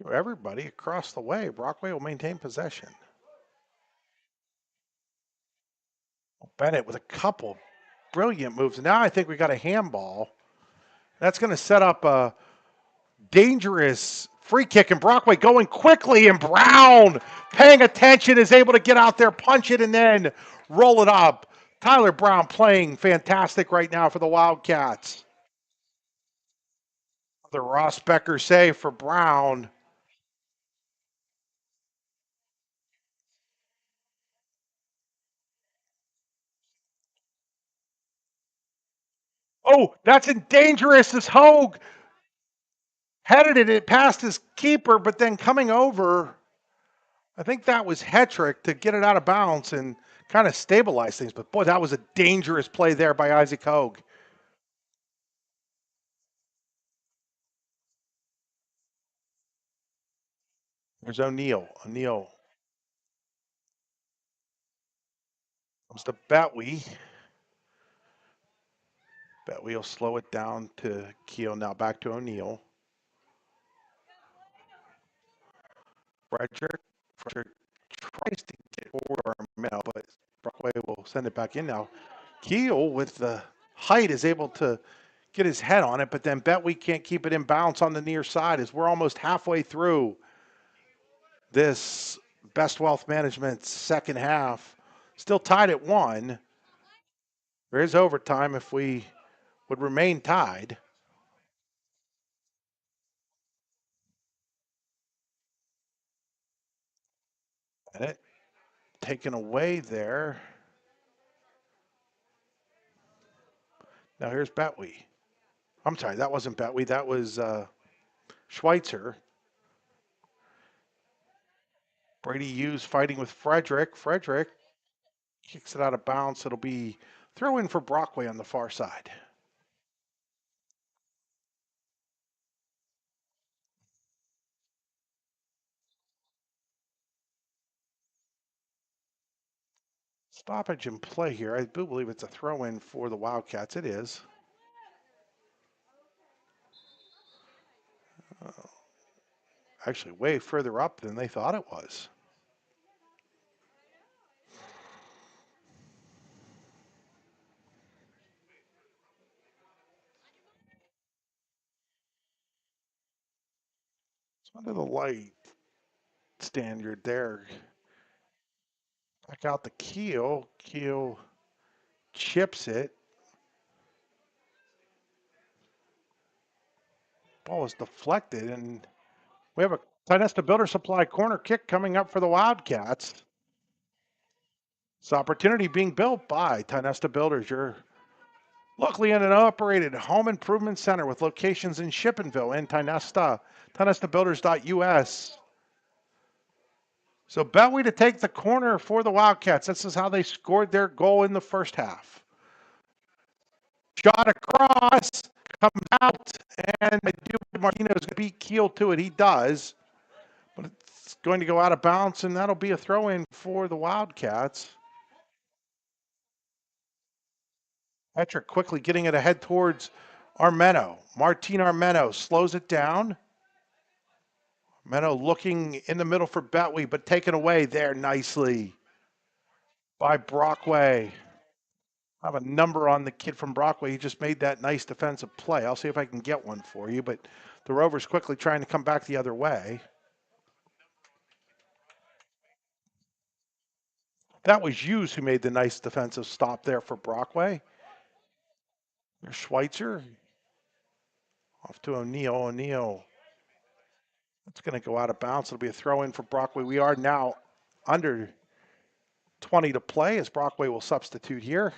To everybody across the way, Brockway will maintain possession. Bennett with a couple brilliant moves. Now I think we got a handball. That's going to set up a dangerous free kick, and Brockway going quickly, and Brown paying attention is able to get out there, punch it, and then roll it up. Tyler Brown playing fantastic right now for the Wildcats. The Ross Becker save for Brown. Oh, that's dangerous as Hogue headed it past his keeper, but then coming over, I think that was Hetrick to get it out of bounds and kind of stabilize things. But boy, that was a dangerous play there by Isaac Hogue. There's O'Neill. O'Neill comes to Betway. Betway will slow it down to Keel. Now back to O'Neill. Frederick tries to get over Armel, but Brockway will send it back in now. Keel, with the height, is able to get his head on it, but then Betway can't keep it in bounds on the near side as we're almost halfway through this Best Wealth Management second half. Still tied at 1. There is overtime if we would remain tied. And it taken away there. Now here's Betway. I'm sorry, that wasn't Betway. That was Schweitzer. Brady Hughes fighting with Frederick. Frederick kicks it out of bounds. It'll be throw in for Brockway on the far side. Stoppage in play here. I do believe it's a throw in for the Wildcats. It is. Actually, way further up than they thought it was. It's under the light standard there. Back out the Keel. Keel chips it. Ball is deflected, and we have a Tinesta Builder Supply corner kick coming up for the Wildcats. This opportunity being built by Tinesta Builders, your locally owned and operated home improvement center with locations in Shippenville and Tinesta, tinestabuilders.us. So Betway to take the corner for the Wildcats. This is how they scored their goal in the first half. Shot across, comes out, and I do believe Martino's going to beat Keel to it. He does. But it's going to go out of bounds, and that'll be a throw-in for the Wildcats. Patrick quickly getting it ahead towards Armeno. Martin Armeno slows it down. Armeno looking in the middle for Betway, but taken away there nicely by Brockway. I have a number on the kid from Brockway. He just made that nice defensive play. I'll see if I can get one for you, but the Rovers quickly trying to come back the other way. That was Hughes who made the nice defensive stop there for Brockway. There's Schweitzer. Off to O'Neill. O'Neill. It's going to go out of bounds. It'll be a throw in for Brockway. We are now under 20 to play as Brockway will substitute here.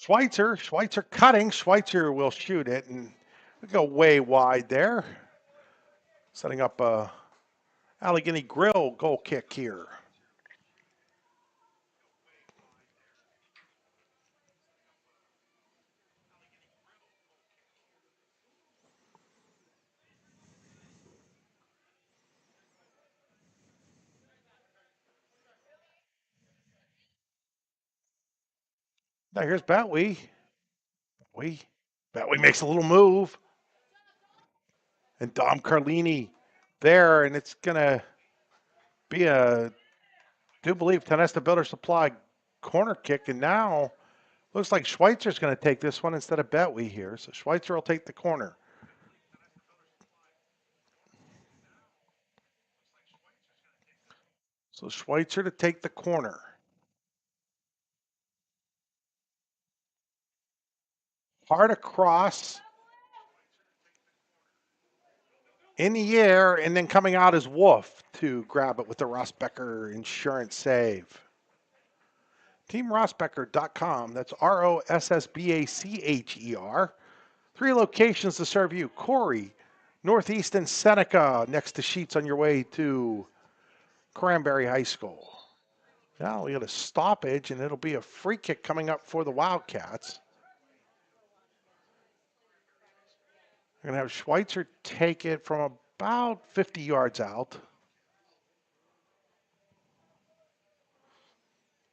Schweitzer cutting. Schweitzer will shoot it, and we go way wide there. Setting up a Allegheny Grill goal kick here. Now here's Betway. Betway makes a little move. And Dom Carlini there, and it's going to be a, do believe, Tinesta Builder Supply corner kick, and now looks like Schweitzer's going to take this one instead of Betway here. So Schweitzer will take the corner. So Schweitzer to take the corner. Hard across. In the air, and then coming out is Wolf to grab it with the Rossbecker insurance save. TeamRossbecker.com. That's ROSSBACHER. 3 locations to serve you. Corey, Northeast, and Seneca, next to Sheets on your way to Cranberry High School. Now we got a stoppage, and it'll be a free kick coming up for the Wildcats. We're going to have Schweitzer take it from about 50 yards out.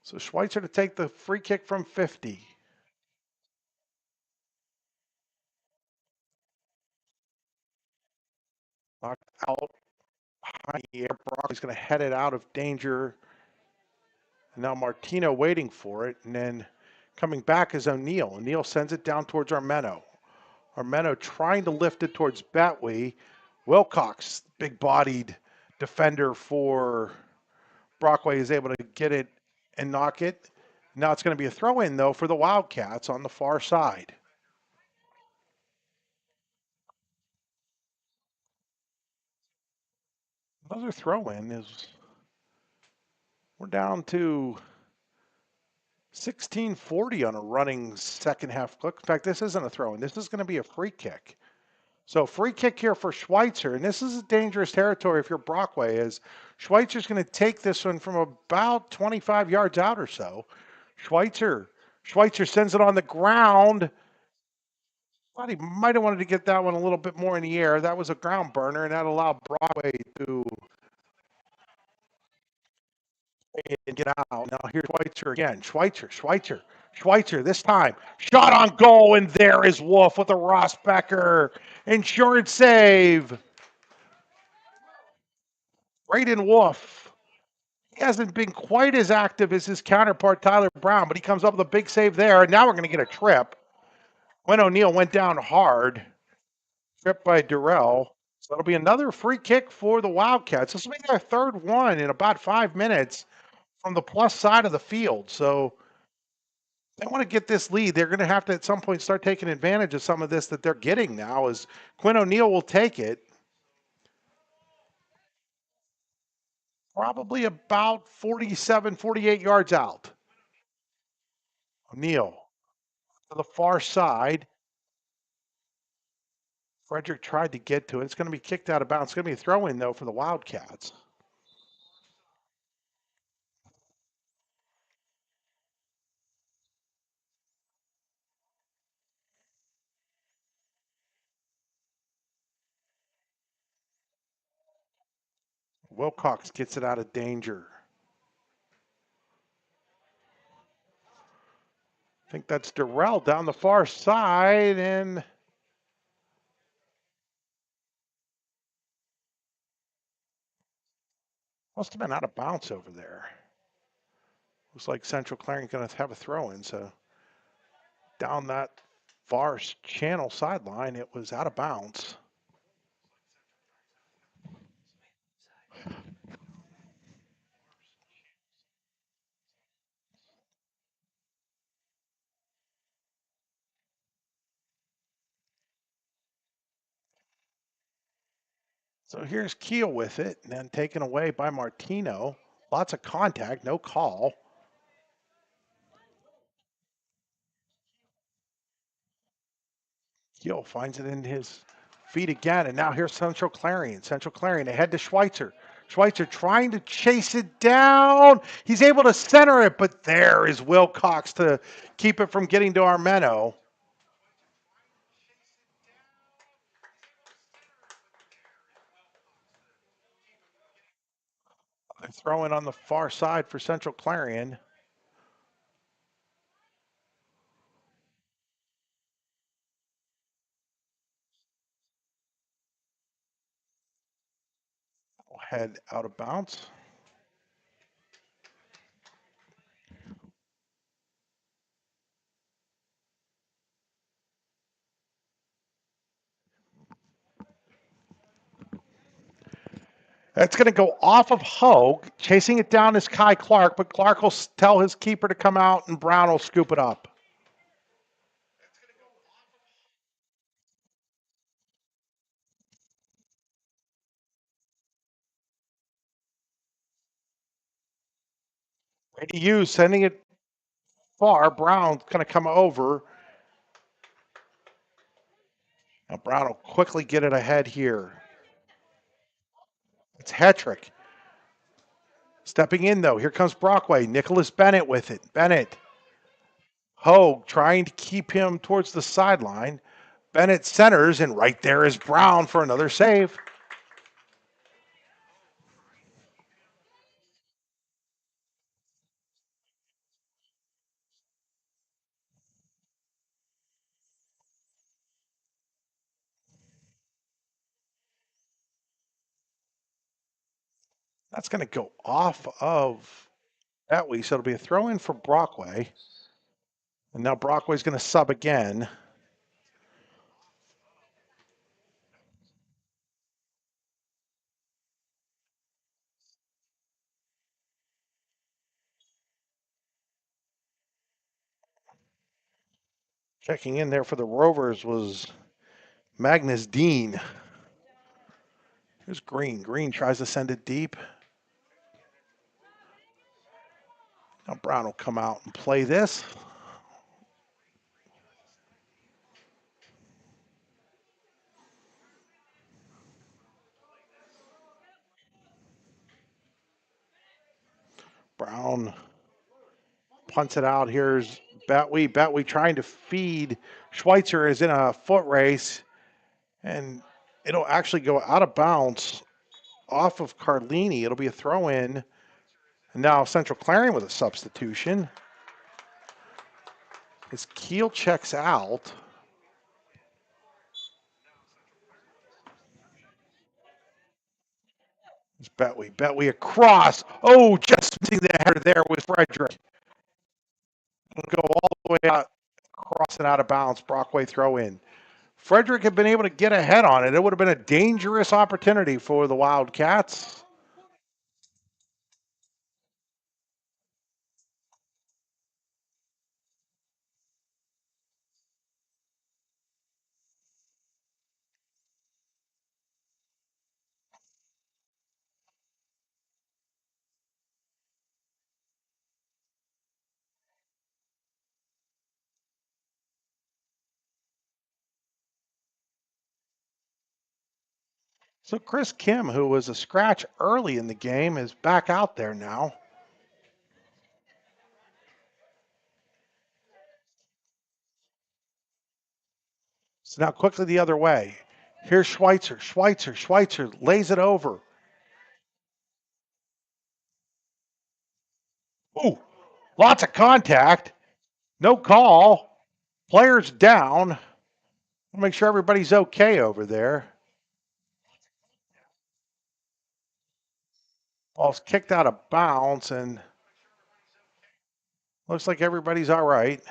So Schweitzer to take the free kick from 50. Knocked out high in the air. Brock is going to head it out of danger. And now Martino waiting for it. And then coming back is O'Neill. O'Neill sends it down towards Armeno. Armeno trying to lift it towards Betway. Wilcox, big-bodied defender for Brockway, is able to get it and knock it. Now it's going to be a throw-in, though, for the Wildcats on the far side. Another throw-in is, we're down to 16:40 on a running second half clock. In fact, this isn't a throw-in. This is going to be a free kick. So free kick here for Schweitzer, and this is a dangerous territory if you're Brockway, as Schweitzer's going to take this one from about 25 yards out or so. Schweitzer sends it on the ground. Thought he might have wanted to get that one a little bit more in the air. That was a ground burner, and that allowed Brockway to get out. Now here's Schweitzer again. Schweitzer Schweitzer this time. Shot on goal, and there is Wolf with a Rossbecker insurance save. Braden Wolf. He hasn't been quite as active as his counterpart, Tyler Brown, but he comes up with a big save there. And now we're going to get a trip. Quinn O'Neill went down hard. Trip by Durrell. So it'll be another free kick for the Wildcats. This will be their third one in about 5 minutes from the plus side of the field. So they want to get this lead. They're going to have to at some point start taking advantage of some of this that they're getting now as Quinn O'Neill will take it. Probably about 47, 48 yards out. O'Neill to the far side. Frederick tried to get to it. It's going to be kicked out of bounds. It's going to be a throw-in, though, for the Wildcats. Wilcox gets it out of danger. I think that's Durrell down the far side, and must have been out of bounds over there. Looks like Central Clarion going to have a throw-in, so down that far channel sideline, it was out of bounds. So here's Keel with it, and then taken away by Martino. Lots of contact, no call. Keel finds it in his feet again, and now here's Central Clarion. Central Clarion ahead to Schweitzer. Schweitzer trying to chase it down. He's able to center it, but there is Wilcox to keep it from getting to Armeno. They're throwing on the far side for Central Clarion. Head out of bounds. That's going to go off of Hogue. Chasing it down is Kai Clark, but Clark will tell his keeper to come out, and Brown will scoop it up. Brady Hughes sending it far. Brown's going to come over. Now Brown will quickly get it ahead here. It's Hetrick. Stepping in, though. Here comes Brockway. Nicholas Bennett with it. Bennett. Hogue trying to keep him towards the sideline. Bennett centers, and right there is Brown for another save. That's going to go off of Betwee, so it'll be a throw-in for Brockway. And now Brockway's going to sub again. Checking in there for the Rovers was Magnus Dean. Here's Green. Green tries to send it deep. Now Brown will come out and play this. Brown punts it out. Here's Betwee. Betwee trying to feed. Schweitzer is in a foot race, and it'll actually go out of bounds off of Carlini. It'll be a throw-in. And now Central Clarion with a substitution. His keel checks out. It's Betway across. Oh, just missing the header there was Frederick. Go all the way out, crossing out of bounds. Brockway throw in. Frederick had been able to get ahead on it. It would have been a dangerous opportunity for the Wildcats. So Chris Kim, who was a scratch early in the game, is back out there now. So now quickly the other way. Here's Schweitzer. Schweitzer lays it over. Ooh, lots of contact. No call. Players down. Make sure everybody's okay over there. Ball's kicked out of bounds, and looks like everybody's all right.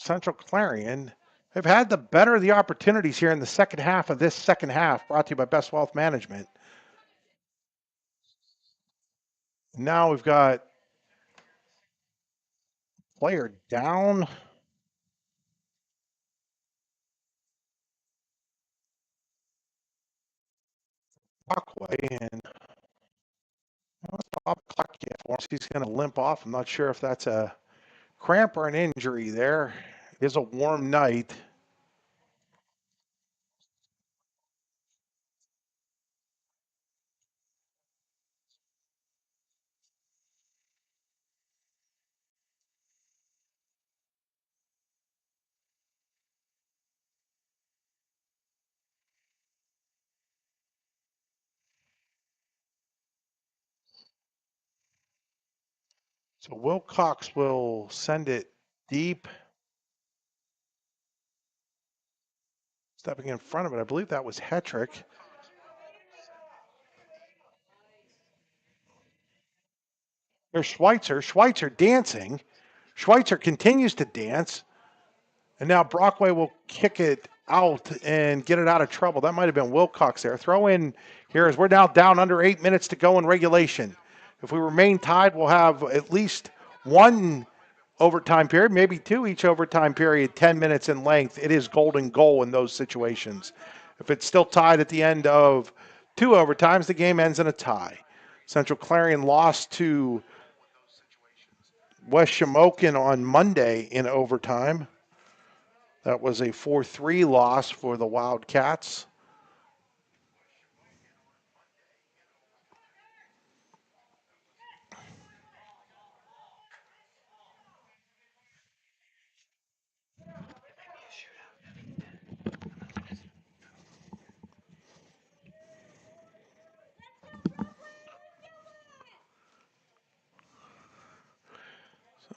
Central Clarion have had the better of the opportunities here in the second half of this second half, brought to you by Best Wealth Management. Now we've got player down. Brockway, and stop the clock yet for us. He's going to limp off. I'm not sure if that's a cramp or an injury there. It is a warm night. So Wilcox will send it deep. Stepping in front of it, I believe that was Hetrick. There's Schweitzer. Schweitzer dancing. Schweitzer continues to dance. And now Brockway will kick it out and get it out of trouble. That might have been Wilcox there. Throw in here as we're now down under 8 minutes to go in regulation. If we remain tied, we'll have at least one overtime period, maybe two each overtime period, 10 minutes in length. It is golden goal in those situations. If it's still tied at the end of two overtimes, the game ends in a tie. Central Clarion lost to West Shamokin on Monday in overtime. That was a 4-3 loss for the Wildcats.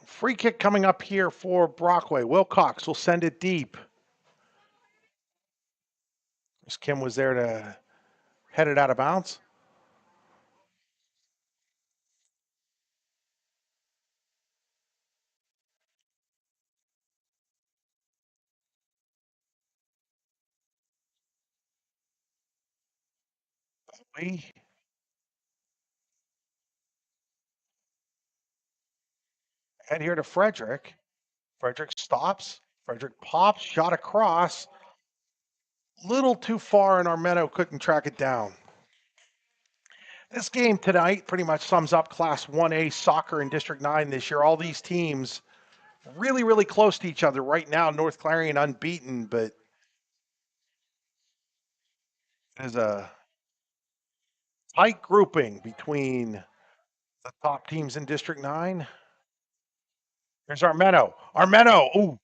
Free kick coming up here for Brockway. Wilcox will send it deep. As Kim was there to head it out of bounds. We head here to Frederick. Frederick stops. Frederick pops, shot across. Little too far, and Armento couldn't track it down. This game tonight pretty much sums up Class 1A soccer in District 9 this year. All these teams really, really close to each other right now. North Clarion unbeaten, but There's a tight grouping between the top teams in District 9. Here's Armeno. Ooh.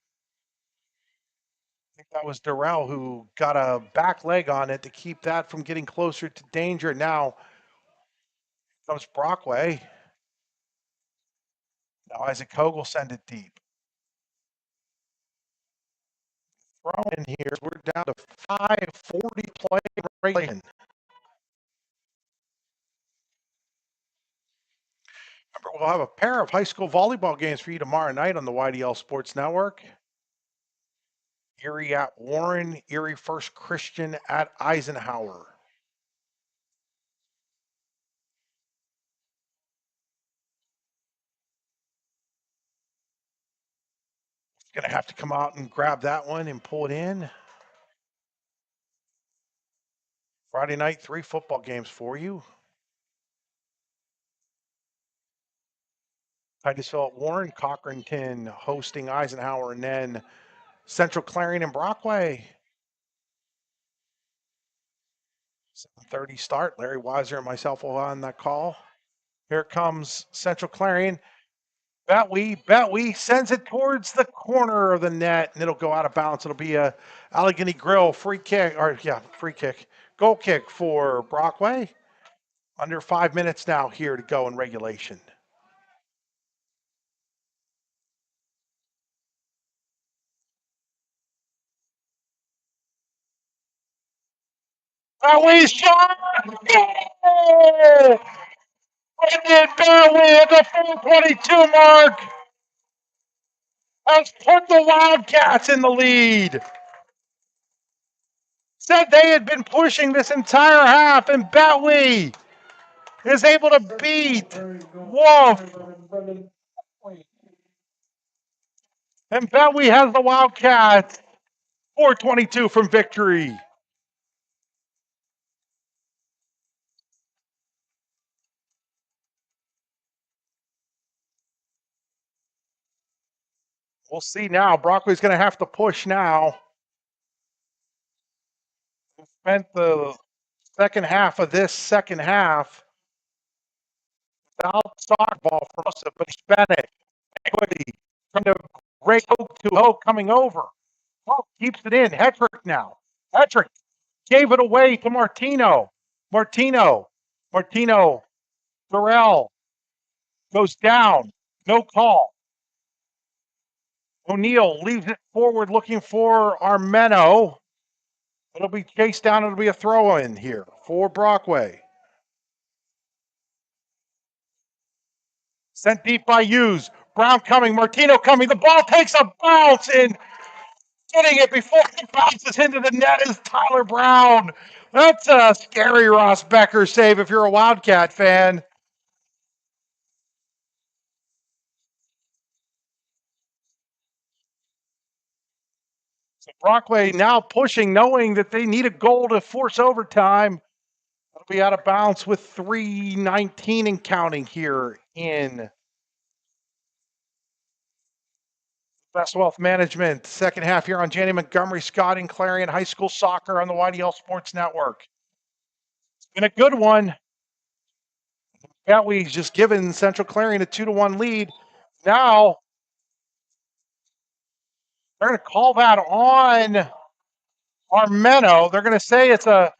I think that was Durrell who got a back leg on it to keep that from getting closer to danger. Now comes Brockway. Now Isaac Hogue will send it deep. Throw in here. We're down to 5:40 play regulation. Remember, we'll have a pair of high school volleyball games for you tomorrow night on the YDL Sports Network. Erie at Warren, Erie First Christian at Eisenhower. Going to have to come out and grab that one and pull it in. Friday night, 3 football games for you. Titusville at Warren, Cochranton hosting Eisenhower, and then Central Clarion and Brockway. 7:30 start. Larry Weiser and myself will on that call. Here comes Central Clarion. Betwee sends it towards the corner of the net, and it'll go out of bounds. It'll be a Allegheny Grill free kick. Goal kick for Brockway. Under 5 minutes now here to go in regulation. Betwee's shot! Goal! Brendan Betwee at the 4:22 mark has put the Wildcats in the lead. Said they had been pushing this entire half, and Betwee is able to beat Wolf. And Betwee has the Wildcats 4:22 from victory. We'll see now. Brockway's going to have to push now. Spent the second half of this second half without stock ball for us, but he spent it quickly. From the great Hogue to Hogue coming over. Hogue keeps it in. Hetrick now. Hetrick gave it away to Martino. Durrell goes down. No call. O'Neill leaves it forward looking for Armeno. It'll be chased down. It'll be a throw in here for Brockway. Sent deep by Hughes. Brown coming. Martino coming. The ball takes a bounce, and getting it before it bounces into the net is Tyler Brown. That's a scary Ross Becker save if you're a Wildcat fan. So Brockway now pushing, knowing that they need a goal to force overtime. It'll be out of bounds with 3:19 and counting here in Best Wealth Management. Second half here on Janney Montgomery, Scott and Clarion High School Soccer on the YDL Sports Network. It's been a good one. Betwee's just given Central Clarion a 2-1 lead. Now they're going to call that on Armeno. They're going to say it's a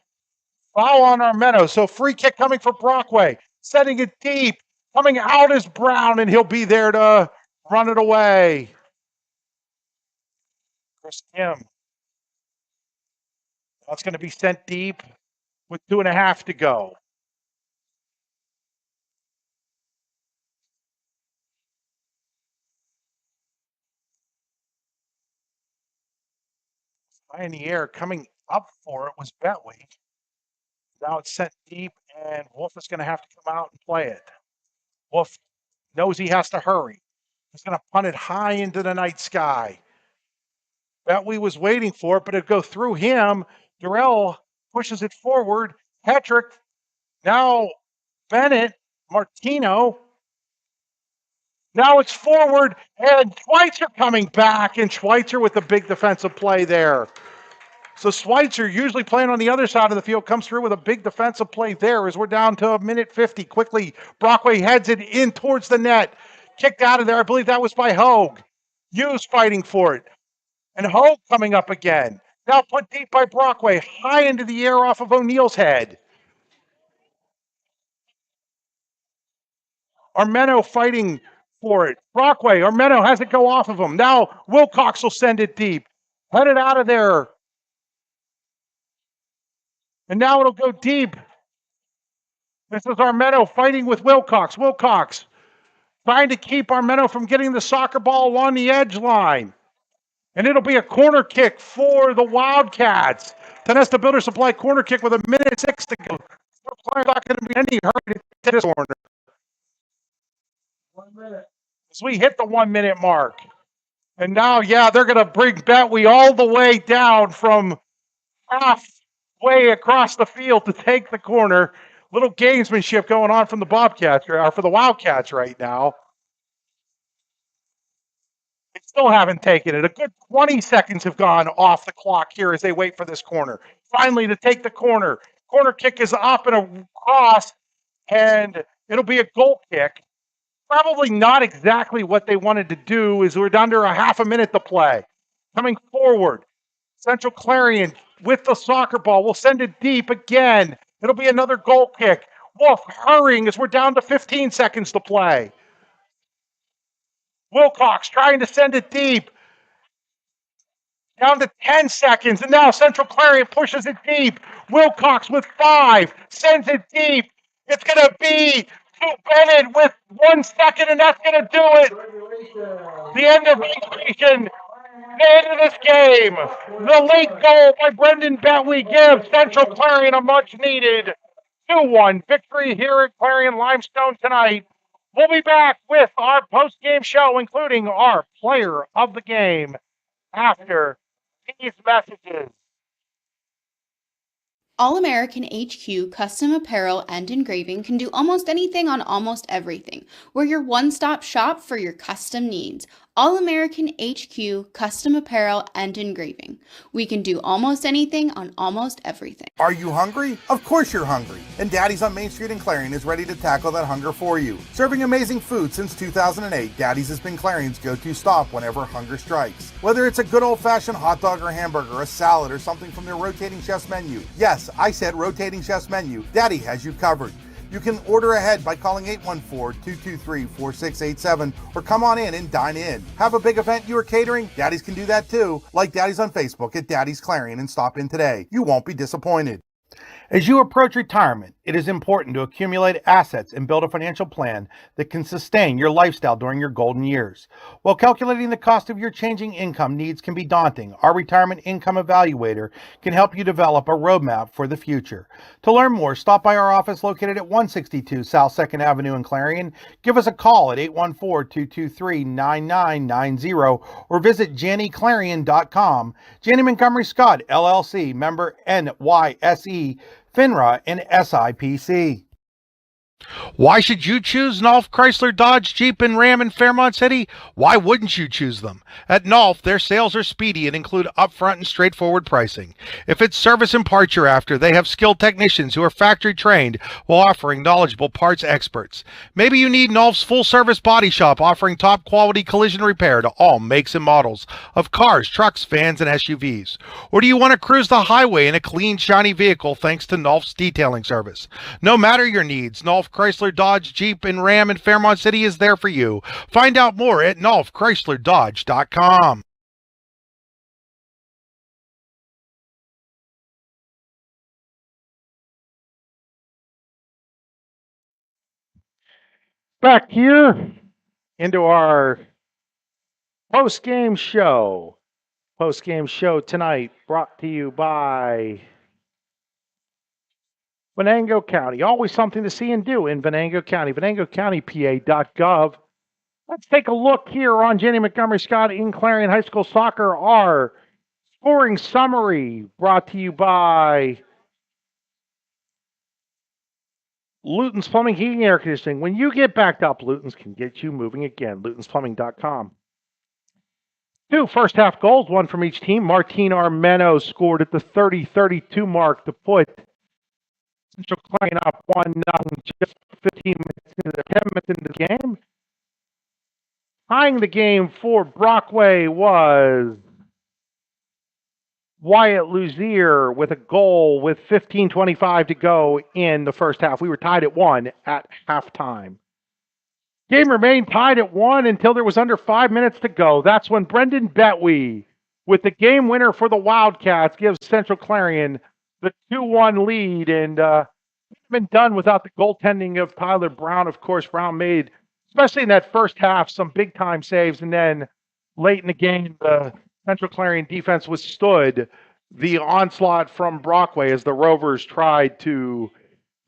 foul on Armeno. So free kick coming for Brockway. Setting it deep. Coming out is Brown, and he'll be there to run it away. Chris Kim. That's going to be sent deep with 2.5 to go. High in the air, coming up for it was Betwee. Now it's sent deep, and Wolf is going to have to come out and play it. Wolf knows he has to hurry. He's going to punt it high into the night sky. Betwee was waiting for it, but it'd go through him. Durrell pushes it forward. Hetrick. Now Bennett. Martino. Now it's forward, and Schweitzer coming back, and Schweitzer with a big defensive play there. So Schweitzer, usually playing on the other side of the field, comes through with a big defensive play there as we're down to a minute 50. Quickly, Brockway heads it in towards the net. Kicked out of there. I believe that was by Hogue. Hughes fighting for it. And Hogue coming up again. Now put deep by Brockway. High into the air off of O'Neill's head. Armeno fighting for it. Brockway, Armeno has it go off of him. Now Wilcox will send it deep. Headed out of there. And now it'll go deep. This is Armeno fighting with Wilcox. Wilcox trying to keep Armeno from getting the soccer ball along the edge line. And it'll be a corner kick for the Wildcats. Tenesta Builder Supply corner kick with 1:06 to go. There's not going to be any hurry to take this corner. 1 minute. As we hit the 1 minute mark. And now, they're going to bring Betwee all the way down from halfway across the field to take the corner. Little gamesmanship going on from the Bobcats, or for the Wildcats right now. They still haven't taken it. A good 20 seconds have gone off the clock here as they wait for this corner. Finally, to take the corner. Corner kick is up and across, and it'll be a goal kick. Probably not exactly what they wanted to do, as we're down to a half a minute to play. Coming forward, Central Clarion with the soccer ball. We'll send it deep again. It'll be another goal kick. Wolf hurrying as we're down to 15 seconds to play. Wilcox trying to send it deep. Down to 10 seconds, and now Central Clarion pushes it deep. Wilcox with 5, sends it deep. It's going to be to Bennett with 1 second, and that's going to do it. The end of regulation. The end of this game. The late goal by Brendan Betwee gives Central Clarion a much-needed 2-1 victory here at Clarion Limestone tonight. We'll be back with our post-game show, including our player of the game, after these messages. All-American HQ Custom Apparel and Engraving can do almost anything on almost everything. We're your one-stop shop for your custom needs. All-American HQ Custom Apparel and Engraving. We can do almost anything on almost everything. Are you hungry? Of course you're hungry. And Daddy's on Main Street in Clarion is ready to tackle that hunger for you. Serving amazing food since 2008, Daddy's has been Clarion's go-to stop whenever hunger strikes. Whether it's a good old-fashioned hot dog or hamburger, a salad, or something from their rotating chef's menu. Yes, I said rotating chef's menu. Daddy has you covered. You can order ahead by calling 814-223-4687 or come on in and dine in. Have a big event you are catering? Daddy's can do that too. Like Daddy's on Facebook at Daddy's Clarion and stop in today. You won't be disappointed. As you approach retirement, it is important to accumulate assets and build a financial plan that can sustain your lifestyle during your golden years. While calculating the cost of your changing income needs can be daunting, our Retirement Income Evaluator can help you develop a roadmap for the future. To learn more, stop by our office located at 162 South 2nd Avenue in Clarion. Give us a call at 814-223-9990 or visit JanneyClarion.com. Janney Montgomery Scott, LLC, member NYSE, FINRA, and SIPC. Why should you choose Nolf Chrysler Dodge Jeep and Ram in Fairmont City? Why wouldn't you choose them? At Nolf, their sales are speedy and include upfront and straightforward pricing. If it's service and parts you're after, they have skilled technicians who are factory trained while offering knowledgeable parts experts. Maybe you need Nolf's full service body shop offering top quality collision repair to all makes and models of cars, trucks, vans, and SUVs. Or do you want to cruise the highway in a clean, shiny vehicle thanks to Nolf's detailing service? No matter your needs, Nolf Chrysler Dodge Jeep and Ram in Fairmont City is there for you. Find out more at NolfChryslerDodge.com. Back here into our post-game show. Post-game show tonight brought to you by Venango County. Always something to see and do in Venango County. VenangoCountyPA.gov. Let's take a look here on Janney Montgomery Scott in Clarion High School Soccer. Our scoring summary brought to you by Luton's Plumbing, Heating, Air Conditioning. When you get backed up, Luton's can get you moving again. LutonsPlumbing.com. Two first half goals, one from each team. Martin Armeno scored at the 30-32 mark to put Central Clarion up 1-0 just 10 minutes into the game. Tying the game for Brockway was Wyatt Luzier with a goal with 15:25 to go in the first half. We were tied at 1 at halftime. Game remained tied at 1 until there was under 5 minutes to go. That's when Brendan Betwee, with the game winner for the Wildcats, gives Central Clarion the 2-1 lead. And been done without the goaltending of Tyler Brown. Of course, Brown made, especially in that first half, some big-time saves. And then late in the game, the Central Clarion defense withstood the onslaught from Brockway as the Rovers tried to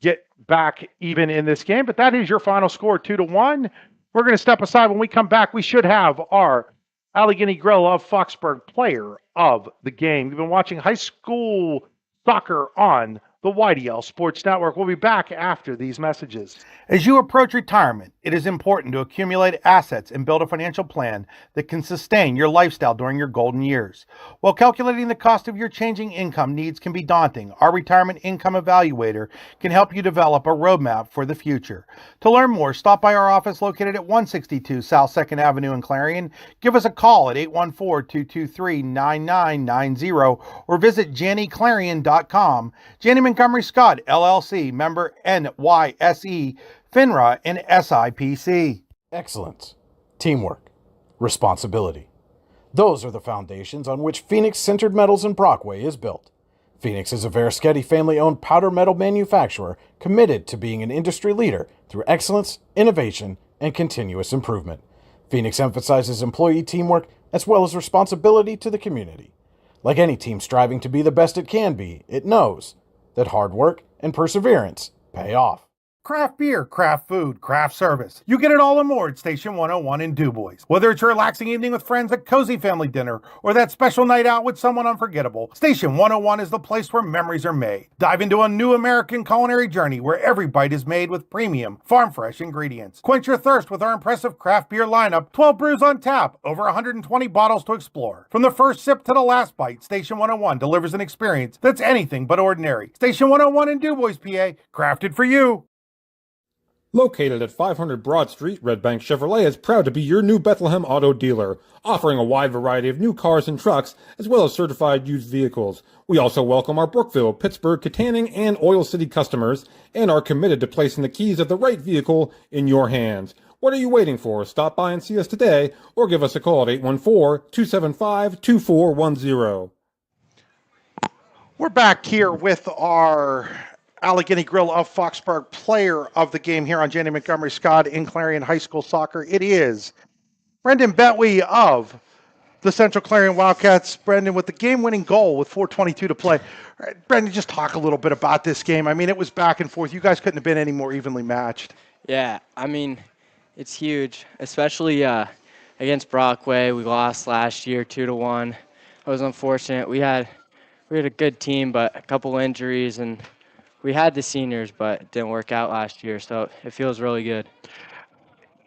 get back even in this game. But that is your final score, 2-1. We're going to step aside. When we come back, we should have our Allegheny Grill of Foxburg player of the game. You've been watching high school soccer on the YDL Sports Network. We'll be back after these messages. As you approach retirement, it is important to accumulate assets and build a financial plan that can sustain your lifestyle during your golden years. While calculating the cost of your changing income needs can be daunting, our Retirement Income Evaluator can help you develop a roadmap for the future. To learn more, stop by our office located at 162 South 2nd Avenue in Clarion. Give us a call at 814-223-9990 or visit JanneyClarion.com. Janney Montgomery Scott, LLC, member NYSE, FINRA, and SIPC. Excellence, teamwork, responsibility. Those are the foundations on which Phoenix Sintered Metals in Brockway is built. Phoenix is a Verischetti family-owned powder metal manufacturer committed to being an industry leader through excellence, innovation, and continuous improvement. Phoenix emphasizes employee teamwork as well as responsibility to the community. Like any team striving to be the best it can be, it knows that hard work and perseverance pay off. Craft beer, craft food, craft service. You get it all and more at Station 101 in DuBois. Whether it's your relaxing evening with friends at cozy family dinner or that special night out with someone unforgettable, Station 101 is the place where memories are made. Dive into a new American culinary journey where every bite is made with premium, farm-fresh ingredients. Quench your thirst with our impressive craft beer lineup, 12 brews on tap, over 120 bottles to explore. From the first sip to the last bite, Station 101 delivers an experience that's anything but ordinary. Station 101 in DuBois, PA, crafted for you. Located at 500 Broad Street, Red Bank Chevrolet is proud to be your new Bethlehem auto dealer, offering a wide variety of new cars and trucks, as well as certified used vehicles. We also welcome our Brookville, Pittsburgh, Katanning, and Oil City customers, and are committed to placing the keys of the right vehicle in your hands. What are you waiting for? Stop by and see us today, or give us a call at 814-275-2410. We're back here with our Allegheny Grill of Foxburg player of the game here on Janney Montgomery Scott in Clarion High School Soccer. It is Brendan Betwee of the Central Clarion Wildcats. Brendan with the game-winning goal with 4:22 to play. All right, Brendan, just talk a little bit about this game. I mean, it was back and forth. You guys couldn't have been any more evenly matched. Yeah, I mean, it's huge, especially against Brockway. We lost last year 2-1. It was unfortunate. We had a good team, but a couple injuries, and we had the seniors, but it didn't work out last year, so it feels really good.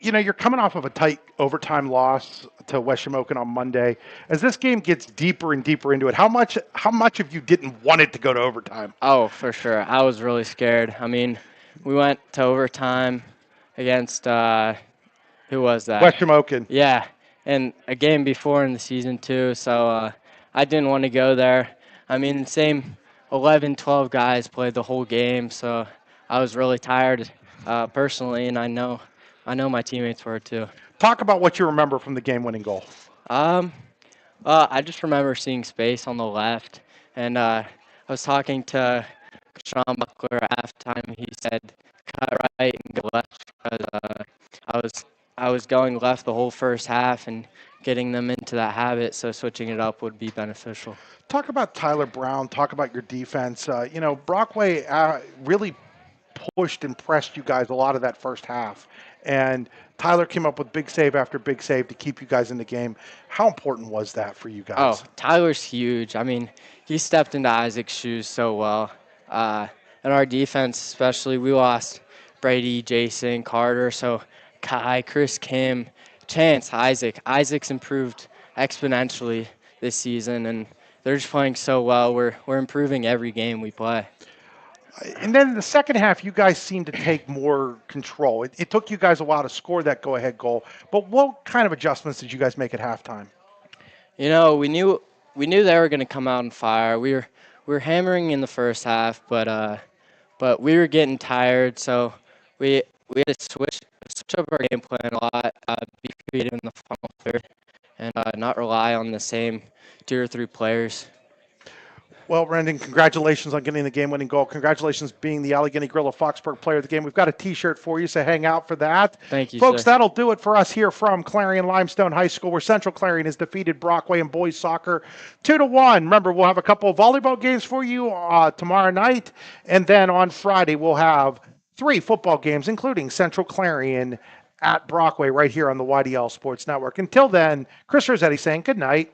You know, you're coming off of a tight overtime loss to West Shamokin on Monday. As this game gets deeper and deeper into it, how much of you didn't want it to go to overtime? Oh, for sure. I was really scared. I mean, we went to overtime against, who was that? West Shamokin. Yeah, and a game before in the season too, so I didn't want to go there. I mean, the same 11, 12 guys played the whole game, so I was really tired personally, and I know my teammates were too. Talk about what you remember from the game-winning goal. I just remember seeing space on the left, and I was talking to Sean Buckler at halftime. He said, cut right and go left, because I was going left the whole first half and getting them into that habit, so switching it up would be beneficial. Talk about Tyler Brown. Talk about your defense. You know, Brockway really pushed and pressed you guys a lot of that first half. And Tyler came up with big save after big save to keep you guys in the game. How important was that for you guys? Oh, Tyler's huge. I mean, he stepped into Isaac's shoes so well. And our defense especially, we lost Brady, Jason, Carter, so Kai, Chris Kim, Chance, Isaac. Isaac's improved exponentially this season, and they're just playing so well. We're improving every game we play. And then in the second half, you guys seemed to take more control. It took you guys a while to score that go-ahead goal. But what kind of adjustments did you guys make at halftime? You know, we knew they were going to come out on fire. We were hammering in the first half, but we were getting tired, so we had to switch up our game plan a lot, be creative in the final third, and not rely on the same 2 or 3 players. Well, Brendan, congratulations on getting the game-winning goal. Congratulations being the Allegheny Grill of Foxburg Player of the Game. We've got a T-shirt for you, so hang out for that. Thank you, folks. sir. That'll do it for us here from Clarion Limestone High School, where Central Clarion has defeated Brockway in boys soccer 2-1. Remember, we'll have a couple of volleyball games for you tomorrow night, and then on Friday we'll have 3 football games, including Central Clarion at Brockway, right here on the YDL Sports Network. Until then, Chris Rossetti saying good night.